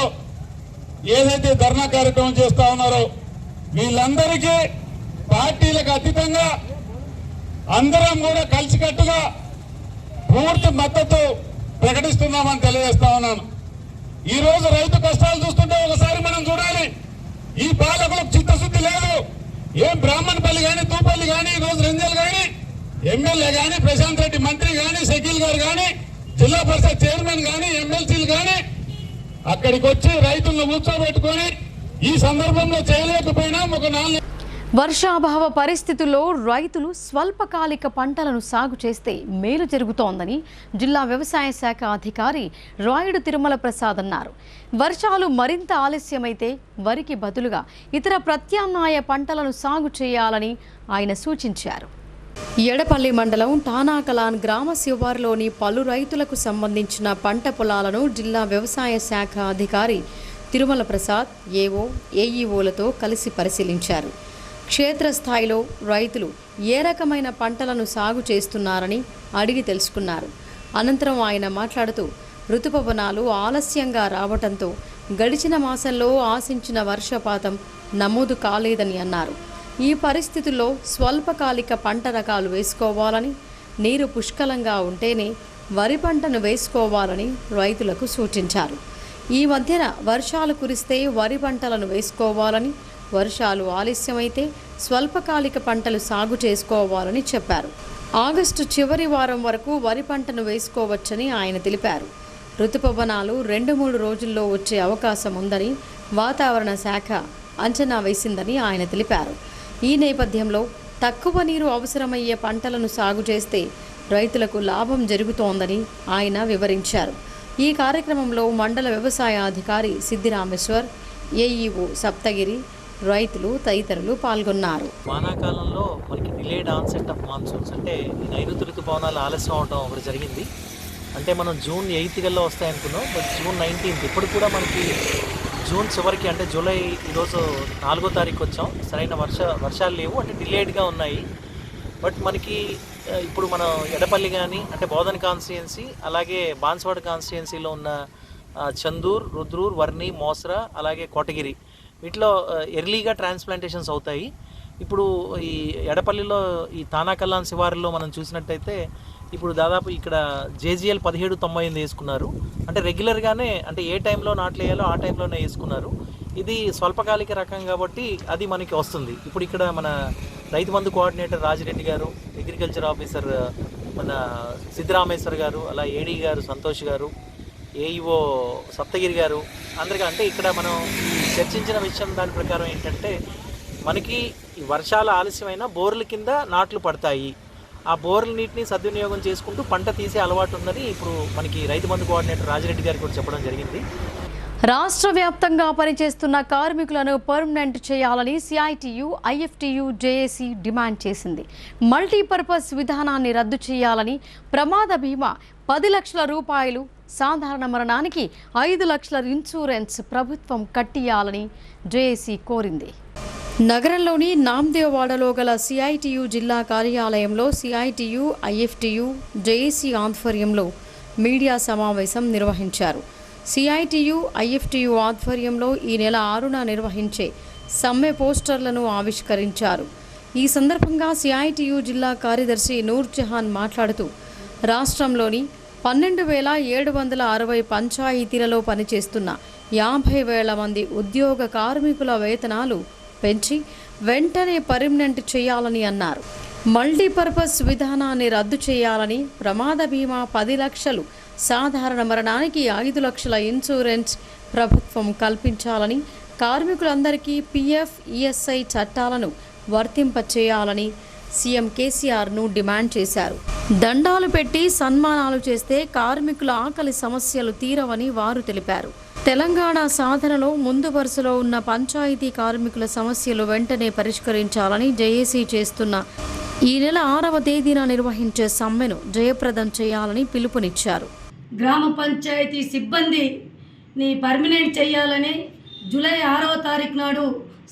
ఏదైతే ధర్నా కార్యక్రమం చేస్తా ఉన్నారో వీళ్ళందరికీ పార్టీలకు అతీతంగా అందరం కూడా కలిసికట్టుగా పూర్తి మద్దతు ప్రకటిస్తున్నామని తెలియజేస్తా ఉన్నాను. ఈ రోజు రైతు కష్టాలు చూస్తుంటే ఒకసారి మనం చూడాలి, ఈ పాలకులకు చిత్తశుద్ధి లేదు. ఏం బ్రాహ్మణపల్లి కానీ, తూపల్లి కానీ, ఈ రోజు రెంజల్ కానీ, ఎమ్మెల్యే కానీ, ప్రశాంత్ రెడ్డి మంత్రి కానీ, షకీల్ గారు కానీ, జిల్లా పరిషత్ చైర్మన్ కానీ, ఎమ్మెల్సీలు కానీ అక్కడికి వచ్చి రైతులను కూర్చోబెట్టుకొని ఈ సందర్భంలో చేయలేకపోయినా ఒక 4 వర్షాభావ పరిస్థితుల్లో రైతులు స్వల్పకాలిక పంటలను సాగు చేస్తే మేలు జరుగుతోందని జిల్లా వ్యవసాయ శాఖ అధికారి రాయుడు తిరుమల ప్రసాద్ అన్నారు. వర్షాలు మరింత ఆలస్యమైతే వరికి బదులుగా ఇతర ప్రత్యామ్నాయ పంటలను సాగు చేయాలని ఆయన సూచించారు. ఎడపల్లి మండలం టానాకలాన్ గ్రామ శివారులోని పలు రైతులకు సంబంధించిన పంట పొలాలను జిల్లా వ్యవసాయ శాఖ అధికారి తిరుమల ప్రసాద్ ఏఓ ఏఈఓలతో కలిసి పరిశీలించారు. క్షేత్రస్థాయిలో రైతులు ఏ రకమైన పంటలను సాగు చేస్తున్నారని అడిగి తెలుసుకున్నారు. అనంతరం ఆయన మాట్లాడుతూ ఋతుపవనాలు ఆలస్యంగా రావడంతో గడిచిన మాసంలో ఆశించిన వర్షపాతం నమోదు కాలేదని అన్నారు. ఈ పరిస్థితుల్లో స్వల్పకాలిక పంట రకాలు వేసుకోవాలని, నీరు పుష్కలంగా ఉంటేనే వరి పంటను వేసుకోవాలని రైతులకు సూచించారు. ఈ మధ్యన వర్షాలు కురిస్తే వరి పంటలను వేసుకోవాలని, వర్షాలు ఆలస్యమైతే స్వల్పకాలిక పంటలు సాగు చేసుకోవాలని చెప్పారు. ఆగస్టు చివరి వారం వరకు వరి పంటను వేసుకోవచ్చని ఆయన తెలిపారు. ఋతుపవనాలు 2-3 రోజుల్లో వచ్చే అవకాశం ఉందని వాతావరణ శాఖ అంచనా వేసిందని ఆయన తెలిపారు. ఈ నేపథ్యంలో తక్కువ నీరు అవసరమయ్యే పంటలను సాగు చేస్తే రైతులకు లాభం జరుగుతోందని ఆయన వివరించారు. ఈ కార్యక్రమంలో మండల వ్యవసాయ అధికారి సిద్ధిరామేశ్వర్, ఏఈఓ సప్తగిరి, రైతులు తదితరులు పాల్గొన్నారు. వానాకాలంలో మనకి డిలేడ్ ఆన్సెట్ ఆఫ్ మాన్సూన్స్ అంటే నైరుతి ఋతుపవనాలు ఆలస్యం అవడం ఒకటి జరిగింది. అంటే మనం జూన్ 8 కల్లా వస్తాయనుకున్నాం, బట్ జూన్ 19 ఇప్పుడు కూడా మనకి జూన్ చివరికి అంటే జూలై ఈరోజు 4వ తారీఖు వచ్చాం. సరైన వర్షాలు లేవు, అంటే డిలేడ్గా ఉన్నాయి. బట్ మనకి ఇప్పుడు మనం ఎడపల్లి కానీ అంటే బోధన కాన్స్టిట్యుయెన్సీ, అలాగే బాన్స్వాడ కాన్స్టిట్యుయెన్సీలో ఉన్న చందూర్, రుద్రూర్, వర్ణి, మోస్రా, అలాగే కోటగిరి వీటిలో ఎర్లీగా ట్రాన్స్ప్లాంటేషన్స్ అవుతాయి. ఇప్పుడు ఈ ఎడపల్లిలో ఈ తానాకల్లాన్ శివారులో మనం చూసినట్టయితే ఇప్పుడు దాదాపు ఇక్కడ JGL 1798 వేసుకున్నారు. అంటే రెగ్యులర్గానే అంటే ఏ టైంలో నాట్లు వేయాలో ఆ టైంలోనే వేసుకున్నారు. ఇది స్వల్పకాలిక రకం కాబట్టి అది మనకి వస్తుంది. ఇప్పుడు ఇక్కడ మన రైతు బంధు కోఆర్డినేటర్ రాజిరెడ్డి గారు, అగ్రికల్చర్ ఆఫీసర్ మన సిద్ధిరామేశ్వర్ గారు, అలా ఏడీ గారు సంతోష్ గారు, ఏఈఓ సప్తగిరి గారు అందరికీ అంటే ఇక్కడ మనం చర్చించిన విషయం దాని ప్రకారం ఏంటంటే మనకి ఈ వర్షాల ఆలస్యమైన బోర్ల కింద నాట్లు పడతాయి. ఆ బోర్ల నీటిని సద్వినియోగం చేసుకుంటూ పంట తీసే అలవాటు ఉందని ఇప్పుడు మనకి రైతు బంధు కోఆర్డినేటర్ రాజిరెడ్డి గారు కూడా చెప్పడం జరిగింది. రాష్ట్ర వ్యాప్తంగా పనిచేస్తున్న కార్మికులను పర్మనెంట్ చేయాలని సిఐటియు, ఐఎఫ్టియు, జేఏసీ డిమాండ్ చేసింది. మల్టీపర్పస్ విధానాన్ని రద్దు చేయాలని, ప్రమాద బీమా 10 లక్షల రూపాయలు, సాధారణ మరణానికి 5 లక్షల ఇన్సూరెన్స్ ప్రభుత్వం కట్టియాలని జేఏసీ కోరింది. నగరంలోని నామ్దేవ్వాడలో గల సిఐటియు జిల్లా కార్యాలయంలో సిఐటియు, ఐఎఫ్టియు, జేఏసీ ఆధ్వర్యంలో మీడియా సమావేశం నిర్వహించారు. సిఐటియు, ఐఎఫ్టియు ఆధ్వర్యంలో ఈ నెల 6న నిర్వహించే సమ్మె పోస్టర్లను ఆవిష్కరించారు. ఈ సందర్భంగా సిఐటియు జిల్లా కార్యదర్శి నూర్జహాన్ మాట్లాడుతూ రాష్ట్రంలోని 12,760 పంచాయతీలలో పనిచేస్తున్న 50,000 మంది ఉద్యోగ కార్మికుల వేతనాలు పెంచి వెంటనే పర్మనెంట్ చేయాలని అన్నారు. మల్టీపర్పస్ విధానాన్ని రద్దు చేయాలని, ప్రమాద బీమా 10 లక్షలు, సాధారణ మరణానికి 5 లక్షల ఇన్సూరెన్స్ ప్రభుత్వం కల్పించాలని, కార్మికులందరికీ పిఎఫ్, ఈఎస్ఐ చట్టాలను వర్తింపచేయాలని సీఎం కేసీఆర్ను డిమాండ్ చేశారు. దండాలు పెట్టి సన్మానాలు చేస్తే కార్మికుల ఆకలి సమస్యలు తీరవని వారు తెలిపారు. తెలంగాణ సాధనలో ముందు వరుసలో ఉన్న పంచాయతీ కార్మికుల సమస్యలు వెంటనే పరిష్కరించాలని జేఏసీ చేస్తున్న ఈ నెల 6వ తేదీన నిర్వహించే సమ్మెను జయప్రదం చేయాలని పిలుపునిచ్చారు. గ్రామ పంచాయతీ సిబ్బందిని పర్మనెంట్ చేయాలని జూలై 6వ తారీఖు నాడు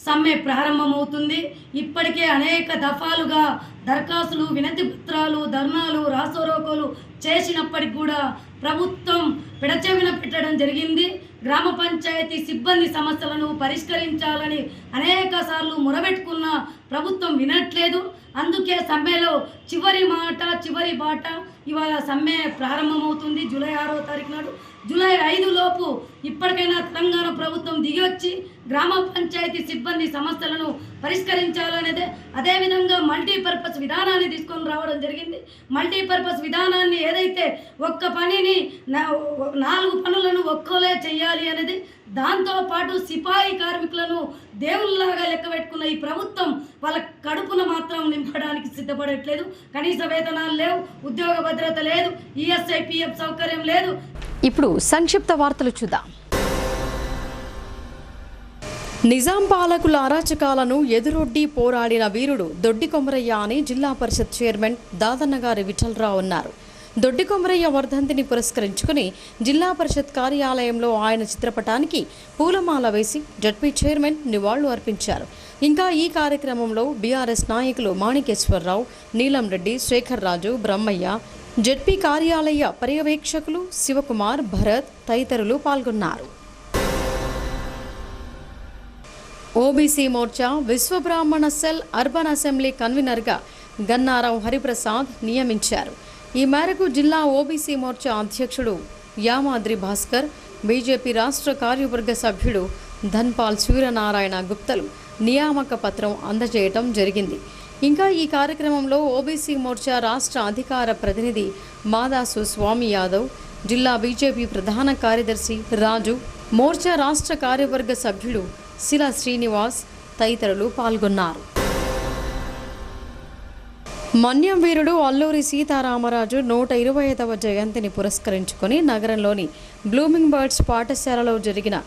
సమ్మె ప్రారంభమవుతుంది. ఇప్పటికే అనేక దఫాలుగా దరఖాస్తులు, వినతి పత్రాలు, ధర్నాలు, రాసోరోకోలు చేసినప్పటికి కూడా ప్రభుత్వం పెడచెవిన పెట్టడం జరిగింది. గ్రామ పంచాయతీ సిబ్బంది సమస్యలను పరిష్కరించాలని అనేక సార్లు మొరబెట్టుకున్న ప్రభుత్వం వినట్లేదు. అందుకే సమ్మెలో చివరి మాట, చివరి బాట ఇవాళ సమ్మె ప్రారంభమవుతుంది జూలై 6వ తారీఖు నాడు. జూలై 5 లోపు ఇప్పటికైనా తెలంగాణ ప్రభుత్వం దిగొచ్చి గ్రామ పంచాయతీ సిబ్బంది సమస్యలను పరిష్కరించాలనేదే. అదేవిధంగా మల్టీపర్పస్ విధానాన్ని తీసుకొని రావడం జరిగింది. మల్టీపర్పస్ విధానాన్ని ఏదైతే ఒక్క పనిని 4 పనులను ఒక్కోలే చేయాలి అనేది, దాంతోపాటు సిపాయి కార్మికులను దేవుళ్ళలాగా లెక్క పెట్టుకున్న ఈ ప్రభుత్వం వాళ్ళ కడుపున మాత్రం నింపడానికి సిద్ధపడట్లేదు. కనీస వేతనాలు లేవు, ఉద్యోగ భద్రత లేదు, ఈఎస్ఐ పిఎఫ్ సౌకర్యం లేదు. ఇప్పుడు సంక్షిప్త వార్తలు చూద్దాం. నిజాం పాలకుల అరాచకాలను ఎదురొడ్డి పోరాడిన వీరుడు దొడ్డి కొమరయ్య అని జిల్లా పరిషత్ చైర్మన్ దాదన్నగారి విఠలరావు అన్నారు. దొడ్డి కొమరయ్య వర్ధంతిని పురస్కరించుకుని జిల్లా పరిషత్ కార్యాలయంలో ఆయన చిత్రపటానికి పూలమాల వేసి జడ్పీ చైర్మన్ నివాళులు అర్పించారు. ఇంకా ఈ కార్యక్రమంలో బీఆర్ఎస్ నాయకులు మాణికేశ్వరరావు, నీలం రెడ్డి, శేఖర్ రాజు, బ్రహ్మయ్య, జడ్పీ కార్యాలయ పర్యవేక్షకులు శివకుమార్, భరత్ తదితరులు పాల్గొన్నారు. OBC Morcha Vishwabrahmana cell urban assembly కన్వీనర్గా గన్నారావు హరిప్రసాద్ నియమించారు. ఈ మేరకు జిల్లా ఓబీసీ మోర్చా అధ్యక్షుడు యామాద్రి భాస్కర్, బీజేపీ రాష్ట్ర కార్యవర్గ సభ్యుడు ధన్పాల్ సూర్యనారాయణ గుప్తలు నియామక పత్రం అందజేయటం జరిగింది. ఇంకా ఈ కార్యక్రమంలో ఓబీసీ మోర్చా రాష్ట్ర అధికార ప్రతినిధి మాదాసు స్వామి యాదవ్, జిల్లా బీజేపీ ప్రధాన కార్యదర్శి రాజు, మోర్చా రాష్ట్ర కార్యవర్గ సభ్యులు శిలా శ్రీనివాస్ తదితరులు పాల్గొన్నారు. మన్యం వీరుడు అల్లూరి సీతారామరాజు 125వ జయంతిని పురస్కరించుకొని నగరంలోని బ్లూమింగ్ బర్డ్స్ పాఠశాలలో జరిగిన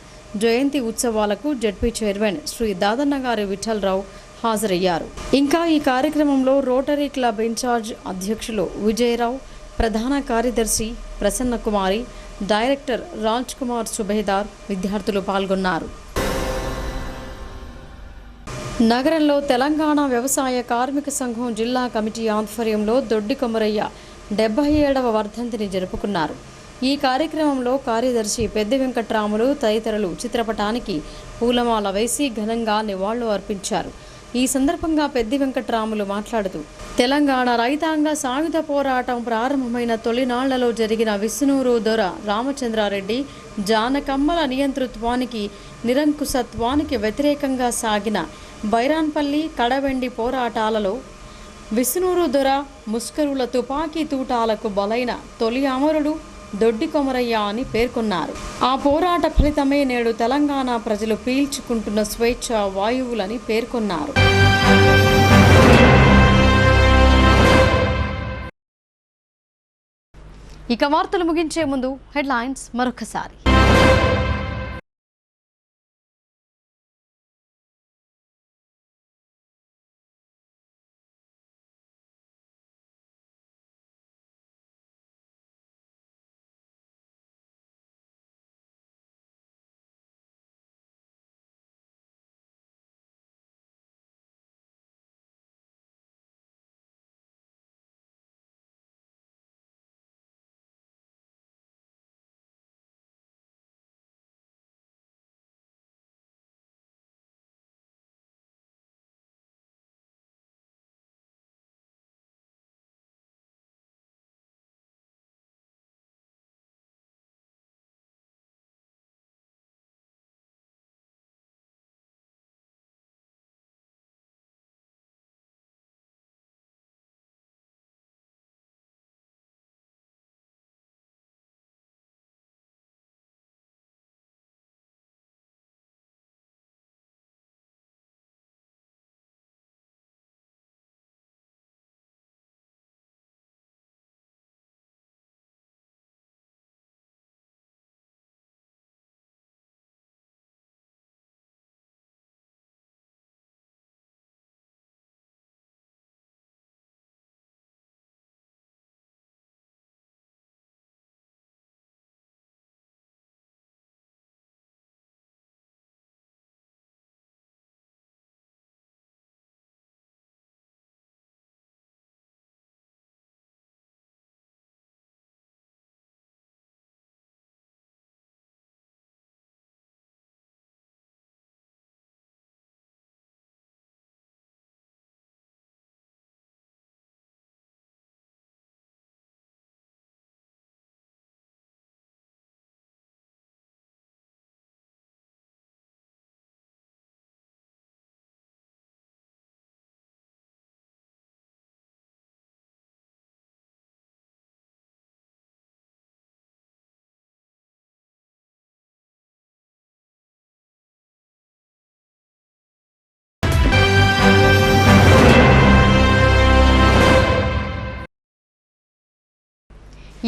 జయంతి ఉత్సవాలకు జడ్పీ చైర్మన్ శ్రీ దాదన్నగారి విఠలరావు హాజరయ్యారు. ఇంకా ఈ కార్యక్రమంలో రోటరీ క్లబ్ ఇన్ఛార్జ్ అధ్యక్షులు విజయరావు, ప్రధాన కార్యదర్శి ప్రసన్న కుమారి, డైరెక్టర్ రాజ్ కుమార్ సుబేదార్ విద్యార్థులు పాల్గొన్నారు. నగరంలో తెలంగాణ వ్యవసాయ కార్మిక సంఘం జిల్లా కమిటీ ఆధ్వర్యంలో దొడ్డి కొమరయ్య 77వ వర్ధంతిని జరుపుకున్నారు. ఈ కార్యక్రమంలో కార్యదర్శి పెద్ది వెంకట్రాములు తదితరులు చిత్రపటానికి పూలమాల వేసి ఘనంగా నివాళులు అర్పించారు. ఈ సందర్భంగా పెద్ది వెంకట్రాములు మాట్లాడుతూ, తెలంగాణ రైతాంగ సాయుధ పోరాటం ప్రారంభమైన తొలినాళ్లలో జరిగిన విష్ణూరు దొర రామచంద్రారెడ్డి జానకమ్మల నియంతృత్వానికి నిరంకుశత్వానికి వ్యతిరేకంగా సాగిన బైరాన్పల్లి కడవెండి పోరాటాలలో విష్ణూరు దొర ముస్కరుల తుపాకీ తూటాలకు బలైన తొలి అమరుడు దొడ్డి కొమరయ్య అని పేర్కొన్నారు. ఆ పోరాట ఫలితమే నేడు తెలంగాణ ప్రజలు పీల్చుకుంటున్న స్వేచ్ఛ వాయువులని పేర్కొన్నారు. ఇక వార్తలు ముగించే ముందు హెడ్లైన్స్ మరొకసారి.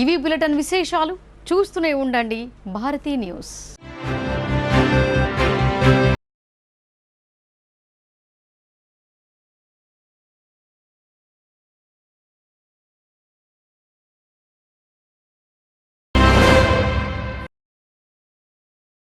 ఇవి బులెటిన్ విశేషాలు. చూస్తూనే ఉండండి భారతీ న్యూస్.